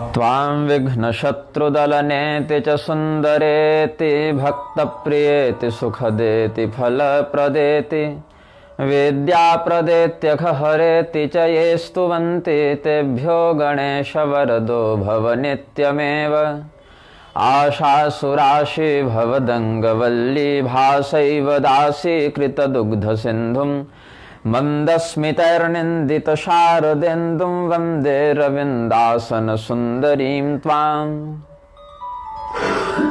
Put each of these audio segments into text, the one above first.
त्वां विघ्नशत्रुदलनेति च सुन्दरेति भक्तप्रियेति सुखदेति फलप्रदेति विद्याप्रदेत्यघहरेति च ये स्तुवन्ति तेभ्यो गणेशवरदो भव नित्यमेव। आशासुराशि भवदङ्गवल्ली भासैव दासीकृतदुग्धसिन्धुं मन्दस्मितैर्निन्दितशारदेन्दुं वन्दे रविन्दासनसुन्दरीं त्वाम्।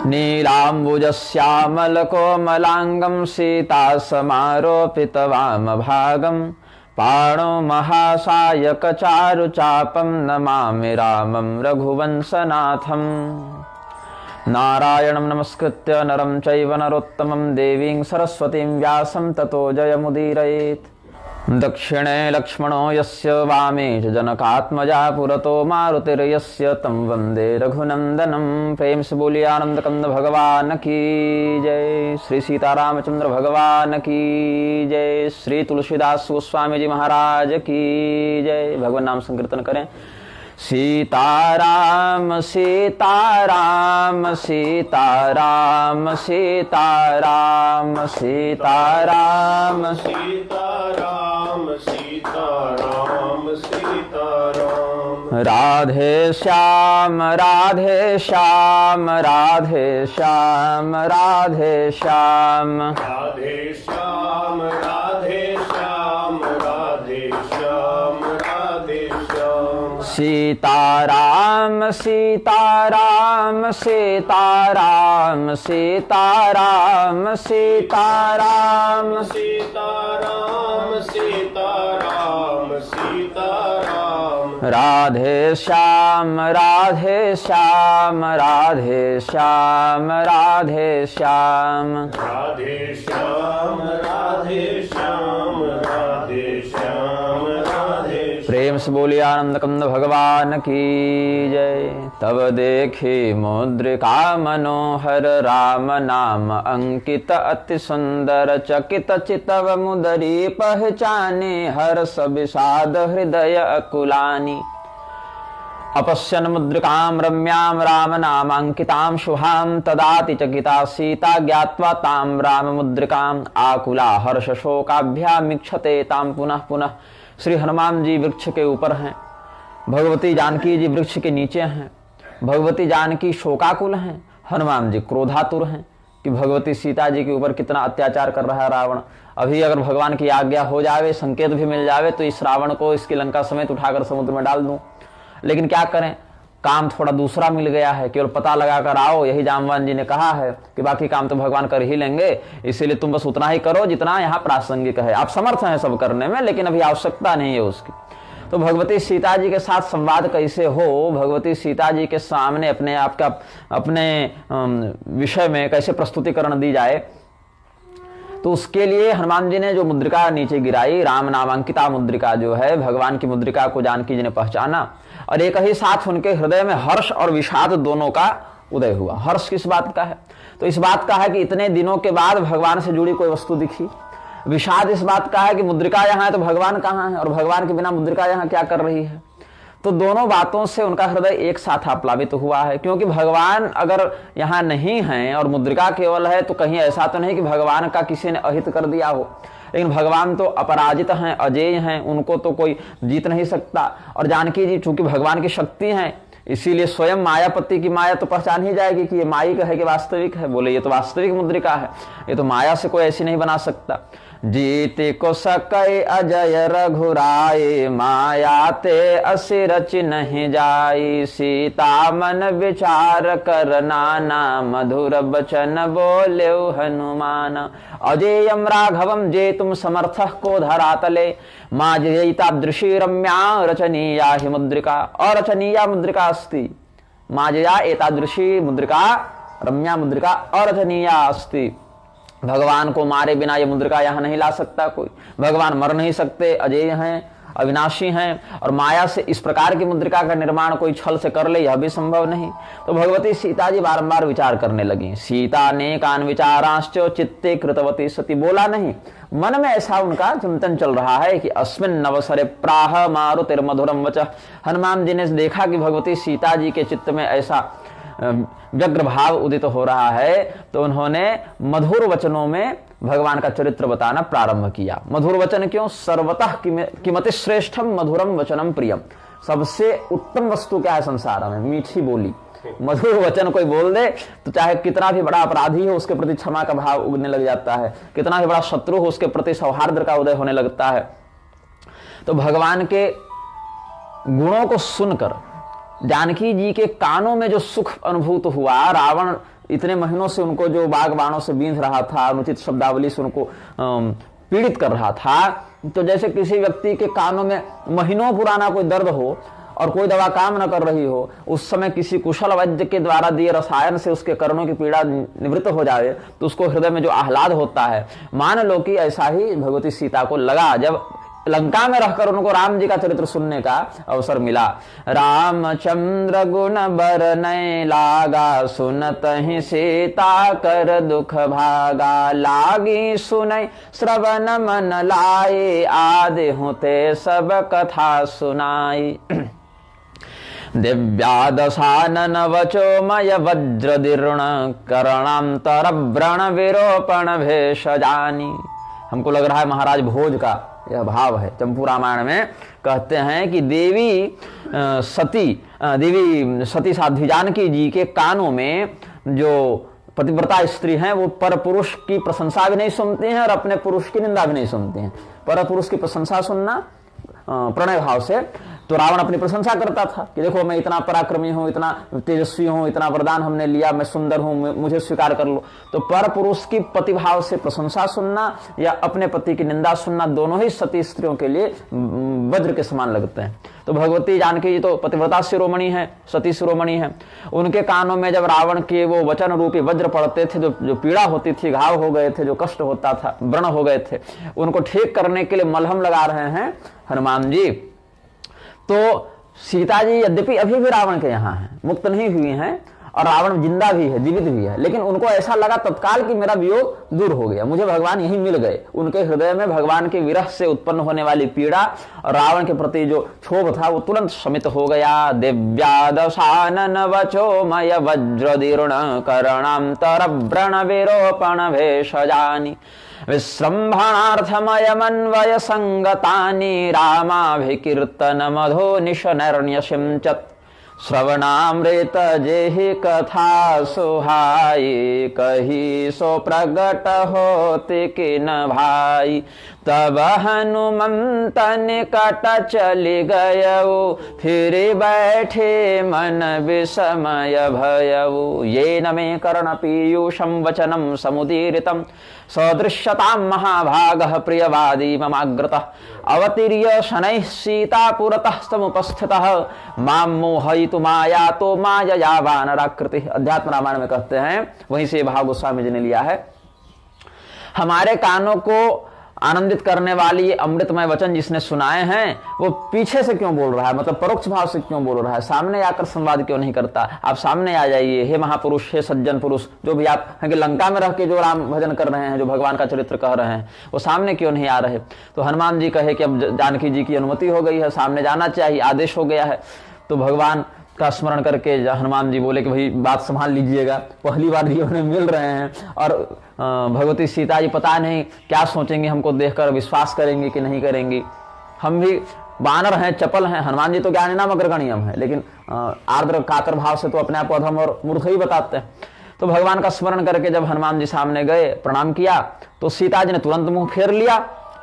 नीलाम्बुजश्यामलकोमलाङ्गं सीतासमारोपितवामभागं पाणो महासायकचारुचापं नमामि रामं रघुवंशनाथम्। नारायणं नमस्कृत्य नरं चैव नरोत्तमं देवीं सरस्वतीं व्यासं ततो जयमुदीरयेत्। दक्षिणे लक्ष्मणो यस्य वामे च जनकात्मजा पुरतो मारुतिर्यस्य तं वन्दे रघुनन्दनं। प्रेम से बोलिए आनंदकंद भगवान की जय। श्री सीतारामचंद्र भगवान की जय। श्री तुलसीदास गोस्वामी जी महाराज की जय। भगवान नाम संकीर्तन करें। सीताराम सीताराम सीताराम सीताराम सीताराम सीताराम सीताराम सीताराम। राधे श्याम राधे श्याम राधे श्याम राधे श्याम राधे श्याम राधे श्याम राधे श्याम राधे श्याम। सीताराम सीताराम सीताराम सीताराम सीताराम सीताराम सीताराम सीताराम। राधे श्याम राधे श्याम राधे श्याम राधे श्याम राधे श्याम राधे श्याम राधे श्याम राधे। प्रेम से बोलिए आनंदकंद भगवान की जय। तब देखी मुद्रिका मनोहर राम नाम अंकित अति सुंदर चकित चितव मुदरी पहचाने हर्ष विषाद हृदय अकुलानि। अपश्यन् मुद्रिकां रम्यां राम नामांकितां शुभां तदाति चकिता सीता ज्ञात्वा तां राम मुद्रिकां आकुला हर्ष शोकाभ्यामीक्षते तां पुनः पुनः। श्री हनुमान जी वृक्ष के ऊपर हैं, भगवती जानकी जी वृक्ष के नीचे हैं। भगवती जानकी शोकाकुल हैं, हनुमान जी क्रोधातुर हैं कि भगवती सीता जी के ऊपर कितना अत्याचार कर रहा है रावण। अभी अगर भगवान की आज्ञा हो जावे, संकेत भी मिल जावे तो इस रावण को इसकी लंका समेत उठाकर समुद्र में डाल दूं। लेकिन क्या करें, काम थोड़ा दूसरा मिल गया है। केवल पता लगा कर आओ, यही जामवान जी ने कहा है कि बाकी काम तो भगवान कर ही लेंगे, इसीलिए तुम बस उतना ही करो जितना यहाँ प्रासंगिक है। आप समर्थ हैं सब करने में, लेकिन अभी आवश्यकता नहीं है उसकी। तो भगवती सीता जी के साथ संवाद कैसे हो, भगवती सीता जी के सामने अपने आप का अपने विषय में कैसे प्रस्तुतिकरण दी जाए, तो उसके लिए हनुमान जी ने जो मुद्रिका नीचे गिराई, राम नामांकिता मुद्रिका जो है, भगवान की मुद्रिका को जानकी जी ने पहचाना और एक ही साथ उनके हृदय में हर्ष और विषाद दोनों का उदय हुआ। हर्ष किस बात का है, तो इस बात का है कि इतने दिनों के बाद भगवान से जुड़ी कोई वस्तु दिखी। विषाद इस बात का है कि मुद्रिका यहाँ है तो भगवान कहाँ है, और भगवान के बिना मुद्रिका यहाँ क्या कर रही है। तो दोनों बातों से उनका हृदय एक साथ आप्लावित हुआ है। क्योंकि भगवान अगर यहाँ नहीं है और मुद्रिका केवल है तो कहीं ऐसा तो नहीं कि भगवान का किसी ने अहित कर दिया हो, लेकिन भगवान तो अपराजित हैं, अजेय हैं, उनको तो कोई जीत नहीं सकता। और जानकी जी चूंकि भगवान की शक्ति हैं, इसीलिए स्वयं मायापति की माया तो पहचान ही जाएगी कि ये मायिक है कि वास्तविक है। बोले ये तो वास्तविक मुद्रिका है, ये तो माया से कोई ऐसी नहीं बना सकता। जीते को सकै अजय रघुराई माया ते असि रच नहीं जाई। सीता मन विचार कर नाना मधुर बचन बोले हनुमान। अजेयम राघवम जे तुम समर्थ को धरातले माजयितादृशी रम्या रचनीया हि मुद्रिका। अरचनीया मुद्रिका अस्ति माजया एतादृशी मुद्रिका रम्या मुद्रिका अरचनीया अस्ति। भगवान को मारे बिना ये मुद्रिका यहाँ नहीं ला सकता कोई। भगवान मर नहीं सकते, अजेय हैं, अविनाशी हैं और माया से इस प्रकार की मुद्रिका का निर्माण कोई छल से कर ले, यह भी संभव नहीं। तो भगवती सीता जी बारंबार विचार करने लगी। सीता ने कान विचारांश्च चित्ते कृतवती सती, बोला नहीं, मन में ऐसा उनका चिंतन चल रहा है कि अस्मिन् अवसरे प्राह मारुतिर मधुरम वचः। हनुमान जी ने देखा कि भगवती सीता जी के चित्त में ऐसा व्यग्र भाव उदित हो रहा है, तो उन्होंने मधुर वचनों में भगवान का चरित्र बताना प्रारंभ किया। मधुर वचन क्यों? सर्वतः किमति श्रेष्ठम मधुरम वचनम प्रियम। सबसे उत्तम वस्तु क्या है संसार में? मीठी बोली। मधुर वचन कोई बोल दे तो चाहे कितना भी बड़ा अपराधी हो उसके प्रति क्षमा का भाव उगने लग जाता है, कितना भी बड़ा शत्रु हो उसके प्रति सौहार्द का उदय होने लगता है। तो भगवान के गुणों को सुनकर जानकी जी के कानों में जो सुख अनुभूत हुआ, रावण इतने महीनों से उनको जो बागबानों से बींध रहा था, अनुचित शब्दावली से उनको पीड़ित कर रहा था, तो जैसे किसी व्यक्ति के कानों में महीनों पुराना कोई दर्द हो और कोई दवा काम न कर रही हो, उस समय किसी कुशल वैद्य के द्वारा दिए रसायन से उसके कर्णों की पीड़ा निवृत्त हो जाए तो उसको हृदय में जो आह्लाद होता है, मान लो कि ऐसा ही भगवती सीता को लगा जब लंका में रहकर उनको राम जी का चरित्र सुनने का अवसर मिला। रामचंद्र गुण बरनय लागा, सुनत ही सीता कर दुख भागा। लागी सुनय श्रवण मन लाए, आदि होते सब कथा सुनाई। दिव्यादशानन वचोमय वज्रदीर्ण, करणांतर व्रण विरोपण भेष जानी। हमको लग रहा है महाराज भोज का यह भाव है। चंपू रामायण में कहते हैं कि देवी सती साध्वी जानकी जी के कानों में जो पतिव्रता स्त्री हैं वो पर पुरुष की प्रशंसा भी नहीं सुनते हैं और अपने पुरुष की निंदा भी नहीं सुनते हैं। पर पुरुष की प्रशंसा सुनना प्रणय भाव से, तो रावण अपनी प्रशंसा करता था कि देखो मैं इतना पराक्रमी हूं, इतना तेजस्वी हूं, इतना वरदान हमने लिया, मैं सुंदर हूं, मुझे स्वीकार कर लो। तो पर पुरुष की प्रतिभाव से प्रशंसा सुनना या अपने पति की निंदा सुनना, दोनों ही सती स्त्रियों के लिए वज्र के समान लगते हैं। तो भगवती जानकी जी तो पतिव्रता शिरोमणि है, सती शिरोमणि है। उनके कानों में जब रावण के वो वचन रूपी वज्र पड़ते थे, जो पीड़ा होती थी, घाव हो गए थे, जो कष्ट होता था, व्रण हो गए थे, उनको ठीक करने के लिए मलहम लगा रहे हैं हनुमान जी। तो सीता जी यद्यपि अभी भी रावण के यहाँ हैं, मुक्त नहीं हुई हैं और रावण जिंदा भी है, जीवित भी है, लेकिन उनको ऐसा लगा तत्काल कि मेरा वियोग दूर हो गया, मुझे भगवान यहीं मिल गए। उनके हृदय में भगवान के विरह से उत्पन्न होने वाली पीड़ा और रावण के प्रति जो क्षोभ था वो तुरंत शमित हो गया। दिव्यादशानन वचोमय वज्रदीर्ण, करणांतर व्रण विरोपण भेष जानी। विश्रम्भणार्थमयमन्वय संगतानि, रामाभिकीर्तन मधो निशनर्ण्यशिंचत्। श्रवणामृत जेहि कथा सुहाई, कही सो प्रगट होति किन भाई। तब हनुमंत निकट चलि गयऊ, फिर बैठे मन विस्मय भयऊ। ये न मे कर्ण पीयूषम वचनम समुदीरितम, सदृश्यतां महाभागः प्रियवादी ममाग्रतः। अवतीर्य शनैः सीता पुरतः समुपस्थितः, मां मोहयितुं मायातो मायया वानराकृतिः। अध्यात्म रामायण में कहते हैं, वहीं से भाव गोस्वामी जी ने लिया है। हमारे कानों को आनंदित करने वाली ये अमृतमय वचन जिसने सुनाए हैं वो पीछे से क्यों बोल रहा है, मतलब परोक्ष भाव से क्यों बोल रहा है, सामने आकर संवाद क्यों नहीं करता। आप सामने आ जाइए हे महापुरुष, हे सज्जन पुरुष, जो भी आप हैं कि लंका में रह के जो राम भजन कर रहे हैं, जो भगवान का चरित्र कह रहे हैं, वो सामने क्यों नहीं आ रहे। तो हनुमान जी कहे कि अब जानकी जी की अनुमति हो गई है, सामने जाना चाहिए, आदेश हो गया है। तो भगवान का स्मरण करके हनुमान जी बोले कि भाई बात संभाल लीजिएगा, पहली बार जी उन्हें मिल रहे हैं और भगवती सीता जी पता नहीं क्या सोचेंगे, हमको देखकर विश्वास करेंगे कि नहीं करेंगी। हम भी बानर हैं, चपल हैं, हनुमान जी तो ज्ञानिनाम अग्रगण्यम है, लेकिन आर्द्र कातर भाव से तो अपने आप को अधम और मूर्ख ही बताते हैं। तो भगवान का स्मरण करके जब हनुमान जी सामने गए, प्रणाम किया, तो सीता जी ने तुरंत मुंह फेर लिया।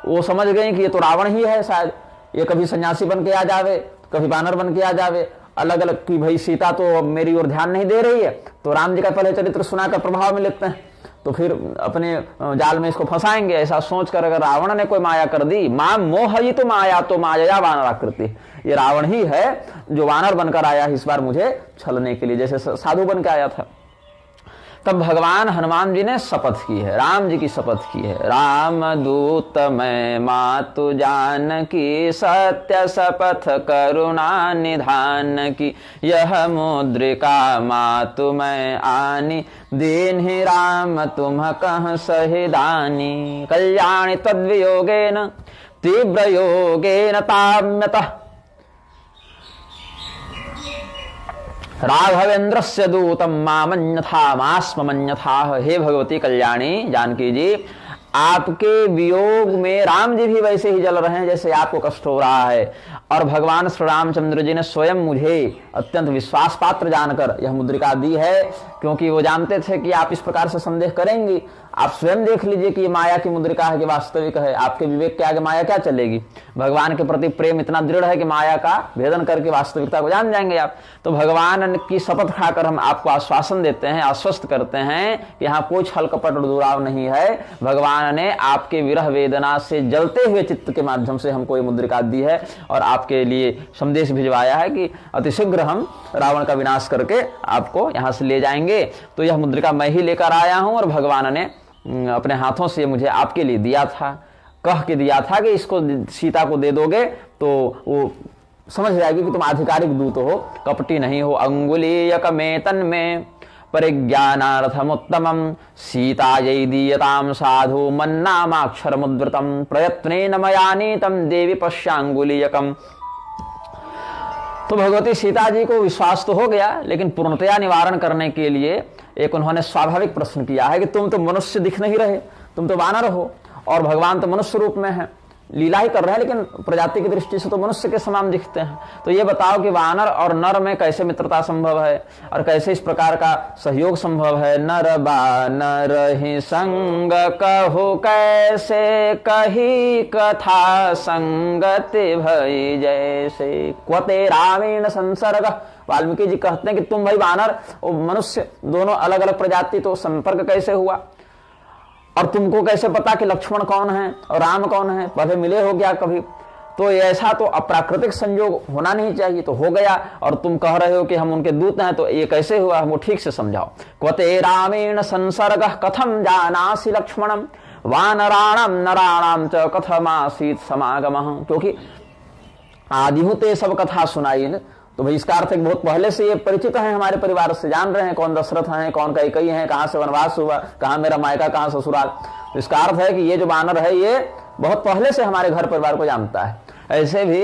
वो समझ गई कि ये तो रावण ही है, शायद ये कभी सन्यासी बन के आ जावे, कभी बानर बन के आ जावे, अलग अलग की भाई सीता तो मेरी ओर ध्यान नहीं दे रही है, तो राम जी का पहले चरित्र सुनाकर प्रभाव में लेते हैं, तो फिर अपने जाल में इसको फंसाएंगे। ऐसा सोचकर अगर रावण ने कोई माया कर दी, मां मोहयितुं मायातो मायया वानराकृति, ये रावण ही है जो वानर बनकर आया इस बार मुझे छलने के लिए, जैसे साधु बन के आया था। तब भगवान हनुमान जी ने शपथ की है, राम जी की शपथ की है, राम दूत मैं मातु जानकी, सत्य शपथ करुणा निधान की, यह मुद्रिका मातु मैं आनी, दीन्हि राम तुम कह सहिदानी, कल्याणि तद्वियोगेन तीव्र योगेन ताम्यतः, राघवेंद्रस्य दूतम मामन्यथा मास्मन्यथा। हे भगवती कल्याणी जानकी जी, आपके वियोग में राम जी भी वैसे ही जल रहे हैं जैसे आपको कष्ट हो रहा है। और भगवान श्री रामचंद्र जी ने स्वयं मुझे अत्यंत विश्वास पात्र जानकर यह मुद्रिका दी है, क्योंकि वो जानते थे कि आप इस प्रकार से संदेह करेंगी। आप स्वयं देख लीजिए कि ये माया की मुद्रिका है कि वास्तविक है। आपके विवेक के आगे माया क्या चलेगी। भगवान के प्रति प्रेम इतना दृढ़ है कि माया का भेदन करके वास्तविकता को जान जाएंगे आप। तो भगवान की शपथ खाकर हम आपको आश्वासन देते हैं, आश्वस्त करते हैं कि यहाँ कोई छल कपट और दुराव नहीं है। भगवान ने आपके विरह वेदना से जलते हुए चित्त के माध्यम से हमको ये मुद्रिका दी है और आपके लिए संदेश भिजवाया है कि अतिशीघ्र हम रावण का विनाश करके आपको यहाँ से ले जाएंगे। तो यह मुद्रिका मैं ही लेकर आया हूँ और भगवान ने अपने हाथों से मुझे आपके लिए दिया था, कह के दिया था कि इसको सीता को दे दोगे तो वो समझ जाएगी कि तुम आधिकारिक दूत हो, कपटी नहीं हो। अंगुलीयक में तन में परिज्ञानार्थमुत्तमं, सीतायै दीयतां साधु मन्नामाक्षरमुद्धृतं, प्रयत्नेन मया नीतं देवी पश्यांगुलीयकम्। तो भगवती सीता जी को विश्वास तो हो गया, लेकिन पूर्णतया निवारण करने के लिए एक उन्होंने स्वाभाविक प्रश्न किया है कि तुम तो मनुष्य दिख नहीं रहे, तुम तो वानर हो और भगवान तो मनुष्य रूप में है, लीला ही कर रहे हैं, लेकिन प्रजाति की दृष्टि से तो मनुष्य के समान दिखते हैं। तो ये बताओ कि वानर और नर में कैसे मित्रता संभव है और कैसे इस प्रकार का सहयोग संभव है। नर बानर ही संग कहो, कैसे कही कथा संगति भई जैसे, क्वते रामेण संसर्ग। वाल्मीकि जी कहते हैं कि तुम भाई वानर और मनुष्य दोनों अलग अलग प्रजाति, तो संपर्क कैसे हुआ और तुमको कैसे पता कि लक्ष्मण कौन है और राम कौन है, पहले मिले हो क्या कभी। तो ऐसा तो अप्राकृतिक संयोग होना नहीं चाहिए, तो हो गया। और तुम कह रहे हो कि हम उनके दूत हैं, तो ये कैसे हुआ, हमको ठीक से समझाओ। क्वते रामेण संसर्ग कथम जानासि लक्ष्मणम, वानराणाम नराणाम च कथमासीत समागमः। क्योंकि आदिहुते सब कथा सुनाई न, तो भाई इसका अर्थ है बहुत पहले से ये परिचित हैं हमारे परिवार से, जान रहे हैं कौन दशरथ हैं, कौन कैकेयी हैं, कहाँ से वनवास हुआ, कहाँ मेरा मायका, कहाँ ससुराल। तो इसका अर्थ है कि ये जो वानर है ये बहुत पहले से हमारे घर परिवार को जानता है। ऐसे भी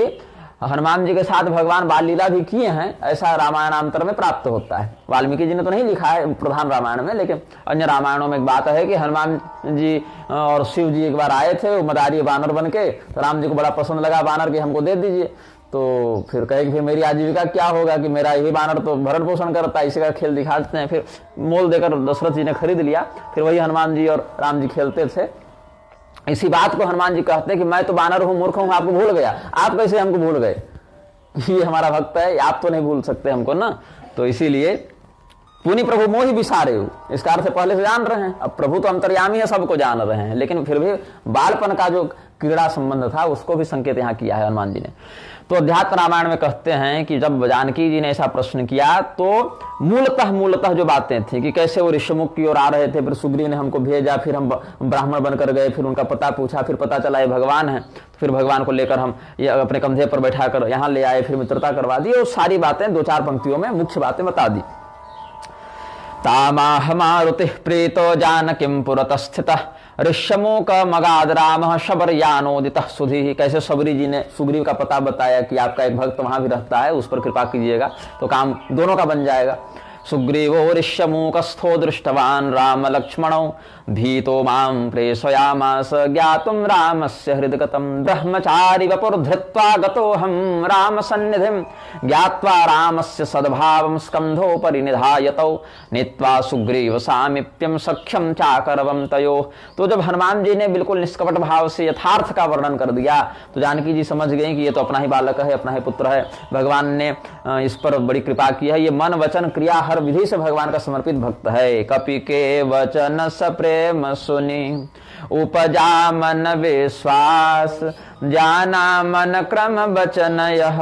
हनुमान जी के साथ भगवान बाल लीला भी किए हैं, ऐसा रामायणांतर में प्राप्त होता है। वाल्मीकि जी ने तो नहीं लिखा है प्रधान रामायण में, लेकिन अन्य रामायणों में एक बात है कि हनुमान जी और शिव जी एक बार आए थे मदारी बानर बन के, तो राम जी को बड़ा पसंद लगा बानर कि हमको दे दीजिए। तो फिर कहे कि फिर मेरी आजीविका क्या होगा कि मेरा यही बानर तो भरण पोषण करता है, इसी का खेल दिखाते हैं। फिर मोल देकर दशरथ जी ने खरीद लिया, फिर वही हनुमान जी और राम जी खेलते थे। इसी बात को हनुमान जी कहते हैं कि मैं तो बानर हूँ, मूर्ख हूँ, आपको भूल गया। आप कैसे हमको भूल गए, ये हमारा भक्त है, आप तो नहीं भूल सकते हमको ना। तो इसीलिए पुनि प्रभु मोहि विसारे हो, इसका अर्थ पहले से जान रहे हैं। अब प्रभु तो अंतर्यामी है, सबको जान रहे हैं, लेकिन फिर भी बालपन का जो क्रीड़ा संबंध था उसको भी संकेत यहाँ किया है हनुमान जी ने। तो अध्यात्म रामायण में कहते हैं कि जब जानकी जी ने ऐसा प्रश्न किया तो मूलतः जो बातें थी कि कैसे वो ऋषिमुख की ओर आ रहे थे, फिर सुग्रीव ने हमको भेजा, फिर हम ब्राह्मण बनकर गए, फिर उनका पता पूछा, फिर पता चला ये भगवान है, फिर भगवान को लेकर हम ये अपने कंधे पर बैठा कर यहाँ ले आए, फिर मित्रता करवा दी। और सारी बातें 2-4 पंक्तियों में मुख्य बातें बता दी। तामाह मारुति प्रीतो जानकीं पुरतः स्थितः, ऋष्यमूक मगाध रामः शबरयानोदितः सुधीः। कैसे सबरी जी ने सुग्रीव का पता बताया कि आपका एक भक्त वहां भी रहता है, उस पर कृपा कीजिएगा तो काम दोनों का बन जाएगा। सुग्रीवो ऋष्यमूकस्थो दृष्टवान् राम लक्ष्मणौ, भीतो मां प्रेषयामास ज्ञातुं रामस्य हृदगतं, ब्रह्मचारी वपुर्धृत्वा गतोऽहं राम सन्निधिं, ज्ञात्वा रामस्य सद्भावं स्कन्धोपरि निधायतौ, नीत्वा सुग्रीव सामीप्यं सख्यं चाकरवं तयोः। तो जब हनुमान जी ने बिल्कुल निष्कपट भाव से यथार्थ का वर्णन कर दिया तो जानकी जी समझ गई कि ये तो अपना ही बालक है, अपना ही पुत्र है। भगवान ने इस पर बड़ी कृपा की है। ये मन वचन क्रिया हर विधि से भगवान का समर्पित भक्त है। कपि के वचन सप्रेम सुनी, उपजा मन विश्वास, जाना मन क्रम वचन यह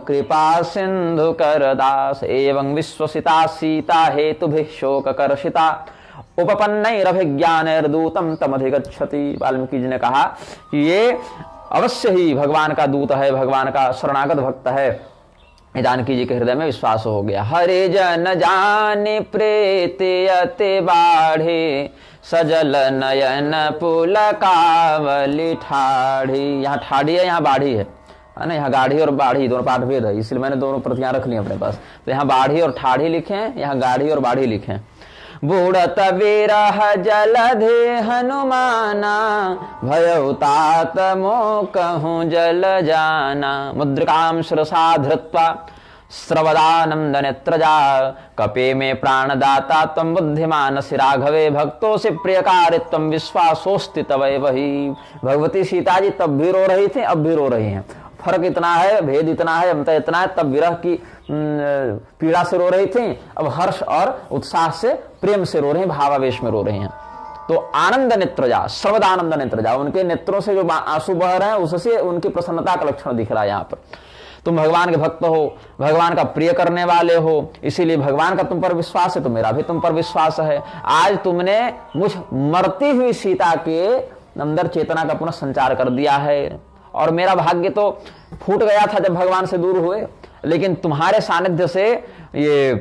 कृपा सिंधु कर दास एवं विश्वसिता सीता हेतुभिः शोक कर्षिता उपपन्नैरभिज्ञानैर्दूतम तमधिगच्छति। वाल्मीकि जी ने कहा कि ये अवश्य ही भगवान का दूत है, भगवान का शरणागत भक्त है। जानकी जी के हृदय में विश्वास हो गया। हरे जन जाने प्रेत अति बाढ़े सजल नयन पुलकावली ठाढ़ी। यहाँ ठाढ़ी है, यहाँ बाढ़ी है ना। यहाँ गाढ़ी और बाढ़ी दोनों पाठ भेद है, इसलिए मैंने दोनों प्रतियां रख ली अपने पास। तो यहाँ बाढ़ी और ठाढ़ी लिखे हैं, यहाँ गाढ़ी और बाढ़ी लिखे हैं। बूढ़त विरह जलधे हनुमाना भयउ तात मोह कहूँ जल जाना। मुद्रिकां शिरसा धृत्वा स्रवदानंद नेत्रजा कपे में प्राणदाता तम बुद्धिमान राघवे भक्तों से प्रियकारी तम विश्वासोस्ति तवै वही। भगवती सीता जी तब भी रो रही थी, अब भी रो रही हैं। फर्क इतना है, भेद इतना है, अंतर इतना है। तब विरह की पीड़ा से रो रही थी, अब हर्ष और उत्साह से, प्रेम से रो रही हैं, भावावेश में रो रही हैं। तो आनंद नेत्रजा, सर्वदानंद नेत्रजा, उनके नेत्रों से जो आंसू बह रहे हैं उससे उनकी प्रसन्नता का लक्षण दिख रहा है यहाँ पर। तुम भगवान के भक्त हो, भगवान का प्रिय करने वाले हो, इसीलिए भगवान का तुम पर विश्वास है तो मेरा भी तुम पर विश्वास है। आज तुमने मुझ मरती हुई सीता के अंदर चेतना का पुनः संचार कर दिया है। और मेरा भाग्य तो फूट गया था जब भगवान से दूर हुए, लेकिन तुम्हारे सानिध्य से ये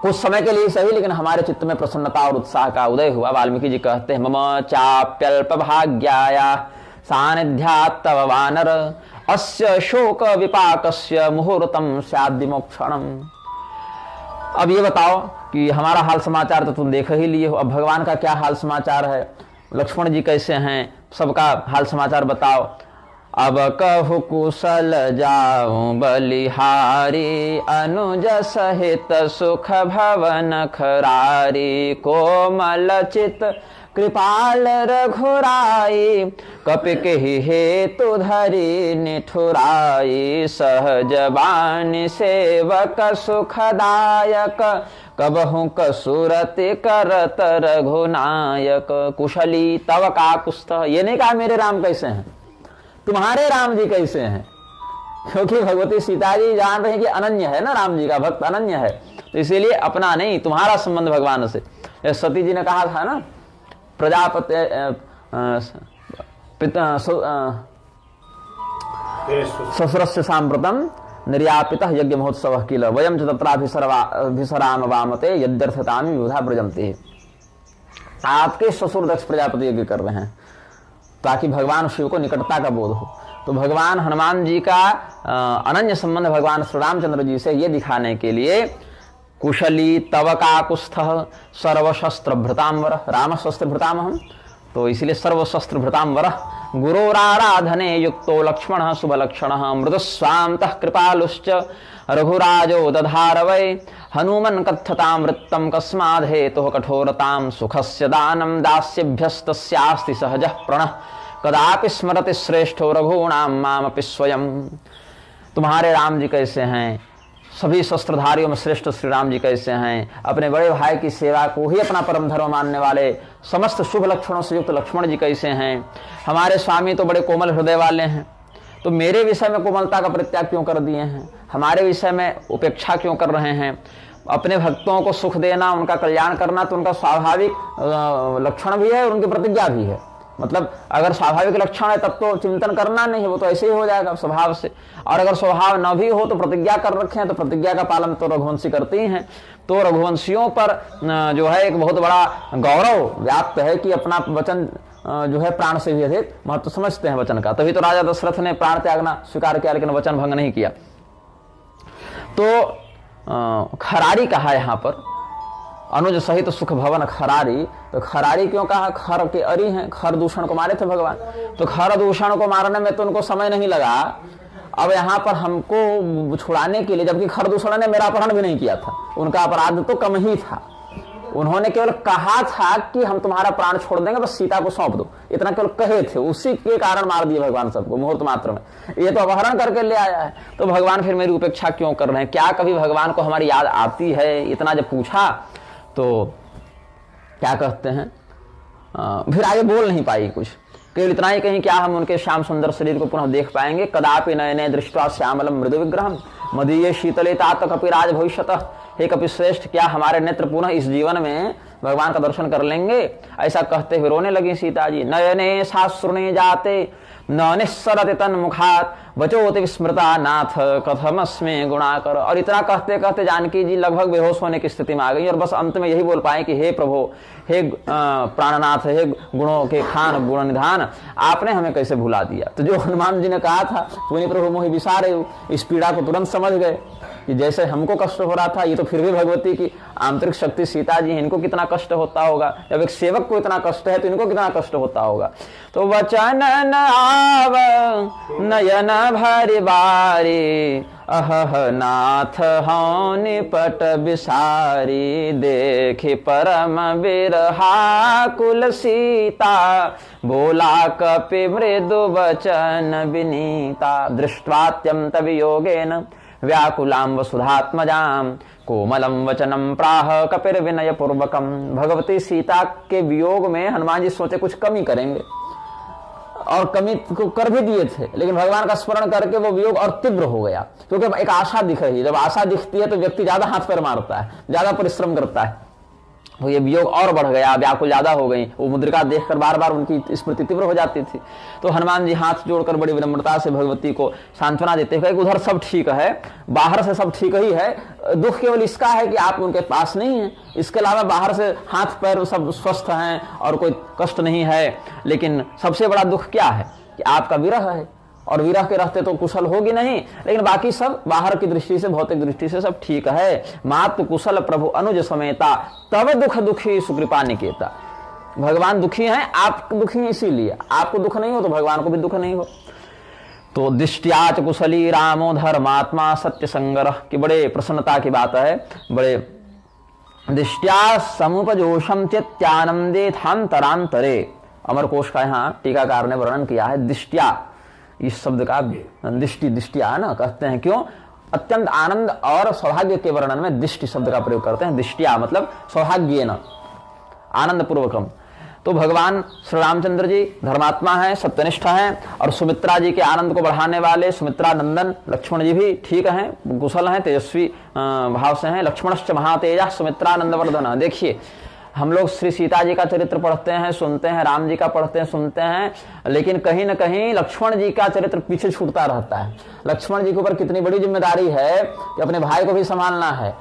कुछ समय के लिए सही, लेकिन हमारे चित्त में प्रसन्नता और उत्साह का उदय हुआ। वाल्मीकि जी कहते हैं मम चाप्यल्प भाग्याया सानिध्यात् तव वानर अस्य शोक विपाकस्य मुहूर्तम स्याद्विमोक्षणम। अब ये बताओ कि हमारा हाल समाचार तो तुम देख ही लिए हो, अब भगवान का क्या हाल समाचार है, लक्ष्मण जी कैसे हैं, सबका हाल समाचार बताओ। अब कहु कुशल जाऊं बलिहारी अनुज सहित सुख भवन खरारी। कोमल चित कृपाल रघुराई कपि केहि हेतु धरि निठुराई। सहज बानी सेवक सुखदायक कबहु कसुरति करत रघुनायक। कुशली तव काकुस्थ, ये नहीं कहा मेरे राम कैसे हैं, तुम्हारे राम जी कैसे हैं। क्योंकि भगवती सीता जी जान रहे हैं कि अनन्य है ना, राम जी का भक्त अनन्य है, तो इसीलिए अपना नहीं तुम्हारा संबंध भगवान से। सती जी ने कहा था ना, प्रजापति ससुरस्य सांप्रतम निर्यापितः यज्ञ महोत्सव किल वयम च तत्राभिसराम वामते यद्यर्थताम युधा ब्रजमते। आपके ससुर दक्ष प्रजापति यज्ञ कर रहे हैं ताकि भगवान शिव को निकटता का बोध हो। तो भगवान हनुमान जी का अनन्य संबंध भगवान श्री रामचंद्र जी से ये दिखाने के लिए कुशली तव काकुस्थ सर्वशस्त्र भृतांवर, राम शस्त्र भृतामहम, तो इसलिए सर्वशस्त्र भृतांवर। गुरोराराधने युक्तो लक्ष्मण शुभ लक्षण मृदुस्वांतः कृपालुश्च रघुराजो दधार वै। हनुमन कथतां वृत्तं कस्माद् हेतुः कठोरतां सुखस्य दानं दास्यभ्यस्तस्यास्ति सहजः प्रणः कदापि स्मरति श्रेष्ठो रघूणां मामपि स्वयं। तुम्हारे राम जी कैसे हैं, सभी शस्त्रधारियों में श्रेष्ठ श्री राम जी कैसे हैं, अपने बड़े भाई की सेवा को ही अपना परम धर्म मानने वाले समस्त शुभ लक्षणों से युक्त लक्ष्मण जी कैसे हैं। हमारे स्वामी तो बड़े कोमल हृदय वाले हैं, तो मेरे विषय में कोमलता का परित्याग क्यों कर दिए हैं, हमारे विषय में उपेक्षा क्यों कर रहे हैं। अपने भक्तों को सुख देना, उनका कल्याण करना तो उनका स्वाभाविक लक्षण भी है और उनकी प्रतिज्ञा भी है। मतलब अगर स्वाभाविक लक्षण है तब तो चिंतन करना नहीं है, वो तो ऐसे ही हो जाएगा स्वभाव से। और अगर स्वभाव न भी हो तो प्रतिज्ञा कर रखे हैं, तो प्रतिज्ञा का पालन तो रघुवंशी करते ही हैं। तो रघुवंशियों पर जो है एक बहुत बड़ा गौरव व्याप्त है कि अपना वचन जो है प्राण से भी अधिक महत्व समझते हैं वचन का। तभी तो राजा दशरथ ने प्राण त्यागना स्वीकार किया, लेकिन वचन भंग नहीं किया। तो खरारी कहा यहाँ पर, अनुज सहित सुख भवन खरारी। तो खरारी क्यों कहा, खर के अरी हैं, खर दूषण को मारे थे भगवान, तो खर दूषण को मारने में तो उनको समय नहीं लगा। अब यहाँ पर हमको छुड़ाने के लिए, जबकि खर दूषण ने मेरा अपहरण भी नहीं किया था, उनका अपराध तो कम ही था। उन्होंने केवल कहा था कि हम तुम्हारा प्राण छोड़ देंगे, बस सीता को सौंप दो, इतना केवल कहे थे, उसी के कारण मार दिए भगवान सबको मुहूर्त मात्र में। ये तो अपहरण करके ले आया है, तो भगवान फिर मेरी उपेक्षा क्यों कर रहे हैं। क्या कभी भगवान को हमारी याद आती है, इतना जब पूछा तो क्या कहते हैं, फिर आगे बोल नहीं पाई कुछ। केवल इतना ही कहीं क्या हम उनके श्याम सुंदर शरीर को पुनः देख पाएंगे? कदापि नयने दृष्ट्वा श्यामलम मृदु विग्रहम मदीये शीतले तात कपिराज भविष्यतः। हे कपिश्रेष्ठ, क्या हमारे नेत्र पुनः इस जीवन में भगवान का दर्शन कर लेंगे? ऐसा कहते हुए रोने लगी सीता जी। नयने साश्रुने जाते न निस्सरते तन्मुखात वचोति विस्मृता नाथ कथमस्मे गुणाकर। और इतना कहते कहते जानकी जी लगभग बेहोश होने की स्थिति में आ गई और बस अंत में यही बोल पाए कि हे प्रभु, हे प्राणनाथ, हे गुणों के खान गुण निधान, आपने हमें कैसे भुला दिया? तो जो हनुमान जी ने कहा था पुनि प्रभु मोहि विसारे, इस पीड़ा को तुरंत समझ गए कि जैसे हमको कष्ट हो रहा था, ये तो फिर भी भगवती की आंतरिक शक्ति सीता जी, इनको कितना कष्ट होता होगा। जब एक सेवक को इतना कष्ट है तो इनको कितना कष्ट होता होगा। तो वचन न आव नयन भरि बारी, अहह नाथ हौ निपट बिसारी, देखि परम बिरहा कुल सीता, बोला कपि मृदु वचन विनीता। दृष्ट्वात्यंत वियोगेन व्याकुलां वसुधात्मजां, कोमलम वचनम प्राह कपिर विनय पूर्वकम। भगवती सीता के वियोग में हनुमान जी सोचे कुछ कमी करेंगे और कमी को कर भी दिए थे, लेकिन भगवान का स्मरण करके वो वियोग और तीव्र हो गया, क्योंकि एक आशा दिख रही है। जब आशा दिखती है तो व्यक्ति ज्यादा हाथ पैर मारता है, ज्यादा परिश्रम करता है। तो ये वियोग और बढ़ गया, व्याकुल ज्यादा हो गई। वो मुद्रिका देखकर बार बार उनकी स्मृति तीव्र हो जाती थी। तो हनुमान जी हाथ जोड़कर बड़ी विनम्रता से भगवती को सांत्वना देते हुए, उधर सब ठीक है, बाहर से सब ठीक ही है, दुख केवल इसका है कि आप उनके पास नहीं है। इसके अलावा बाहर से हाथ पैर सब स्वस्थ हैं और कोई कष्ट नहीं है, लेकिन सबसे बड़ा दुख क्या है कि आपका विरह है, और विरह के रहते तो कुशल होगी नहीं, लेकिन बाकी सब बाहर की दृष्टि से, भौतिक दृष्टि से सब ठीक है। मातु कुशल प्रभु अनुज समेता, तब दुख दुखी सुकृपा निकेता। भगवान दुखी हैं, आप दुखी हैं, इसीलिए आपको दुख नहीं हो तो भगवान को भी दुख नहीं हो। तो दृष्टियाच कुशली रामो धर्मात्मा सत्य संग्रह की बड़े प्रसन्नता की बात है। बड़े दृष्टिया समुपजोषम चेत्यानंदे थांतरांतरे, अमर कोश का यहाँ टीकाकार ने वर्णन किया है। दृष्टिया, इस शब्द का दृष्टिया ना कहते हैं, क्यों? अत्यंत आनंद और सौभाग्य के वर्णन में दृष्टि शब्द का प्रयोग करते हैं। दृष्टिया मतलब सौभाग्य न, आनंद पूर्वकम। तो भगवान श्री रामचंद्र जी धर्मात्मा हैं, सत्यनिष्ठ हैं, और सुमित्रा जी के आनंद को बढ़ाने वाले सुमित्रा नंदन लक्ष्मण जी भी ठीक हैं, कुशल हैं, तेजस्वी भाव से हैं। लक्ष्मणश्च महातेजा सुमित्रानंद वर्धन। देखिए, हम लोग श्री सीता जी का चरित्र पढ़ते हैं, सुनते हैं, राम जी का पढ़ते हैं, सुनते हैं, लेकिन कहीं न कहीं लक्ष्मण जी का चरित्र पीछे छूटता रहता है। लक्ष्मण जी के ऊपर कितनी बड़ी जिम्मेदारी है कि अपने भाई को भी संभालना है,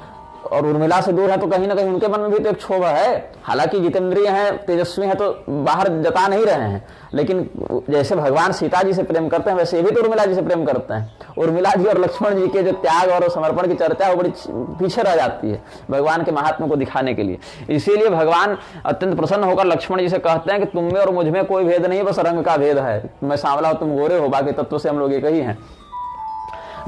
और उर्मिला से दूर है तो कहीं ना कहीं उनके मन में भी तो एक क्षोभ है। हालांकि जितेंद्रिय हैं, तेजस्वी हैं, तो बाहर जता नहीं रहे हैं, लेकिन जैसे भगवान सीता जी से प्रेम करते हैं वैसे ये भी तो उर्मिला जी से प्रेम करते हैं। उर्मिला जी और लक्ष्मण जी के जो त्याग और समर्पण की चर्चा है वो बड़ी पीछे रह जाती है भगवान के महात्मा को दिखाने के लिए। इसीलिए भगवान अत्यंत प्रसन्न होकर लक्ष्मण जी से कहते हैं कि तुम में और मुझ में कोई भेद नहीं, बस रंग का भेद है। मैं सांवला हो, तुम गोरे हो, बाकी तत्व से हम लोग एक ही हैं।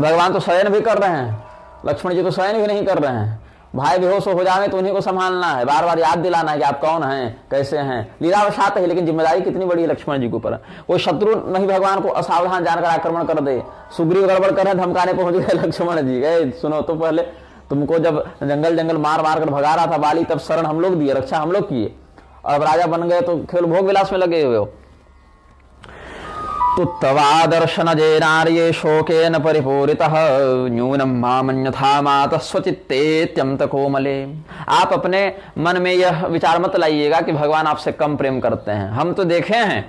भगवान तो शयन भी कर रहे हैं, लक्ष्मण जी तो शयन भी नहीं कर रहे हैं। भाई बेहोश हो जाए तो उन्हीं को संभालना है, बार बार याद दिलाना है कि आप कौन हैं, कैसे हैं। लीलावशात है, लेकिन जिम्मेदारी कितनी बड़ी है लक्ष्मण जी के ऊपर। कोई शत्रु नहीं भगवान को असावधान जानकर आक्रमण कर दे, सुग्रीव गड़बड़ कर रहे, धमकाने पहुंच गए लक्ष्मण जी, गए सुनो तो पहले तुमको जब जंगल मार मार कर भगा रहा था बाली, तब शरण हम लोग दिए, रक्षा हम लोग किए, अब राजा बन गए तो केवल भोग विलास में लगे हुए हो। तो तवादर्शन जेनार्ये शोकेन परिपूरितः न्यूनम मामन्यथा मातः स्वचित्तेत्यंत कोमले। आप अपने मन में यह विचार मत लाइएगा कि भगवान आपसे कम प्रेम करते हैं। हम तो देखे हैं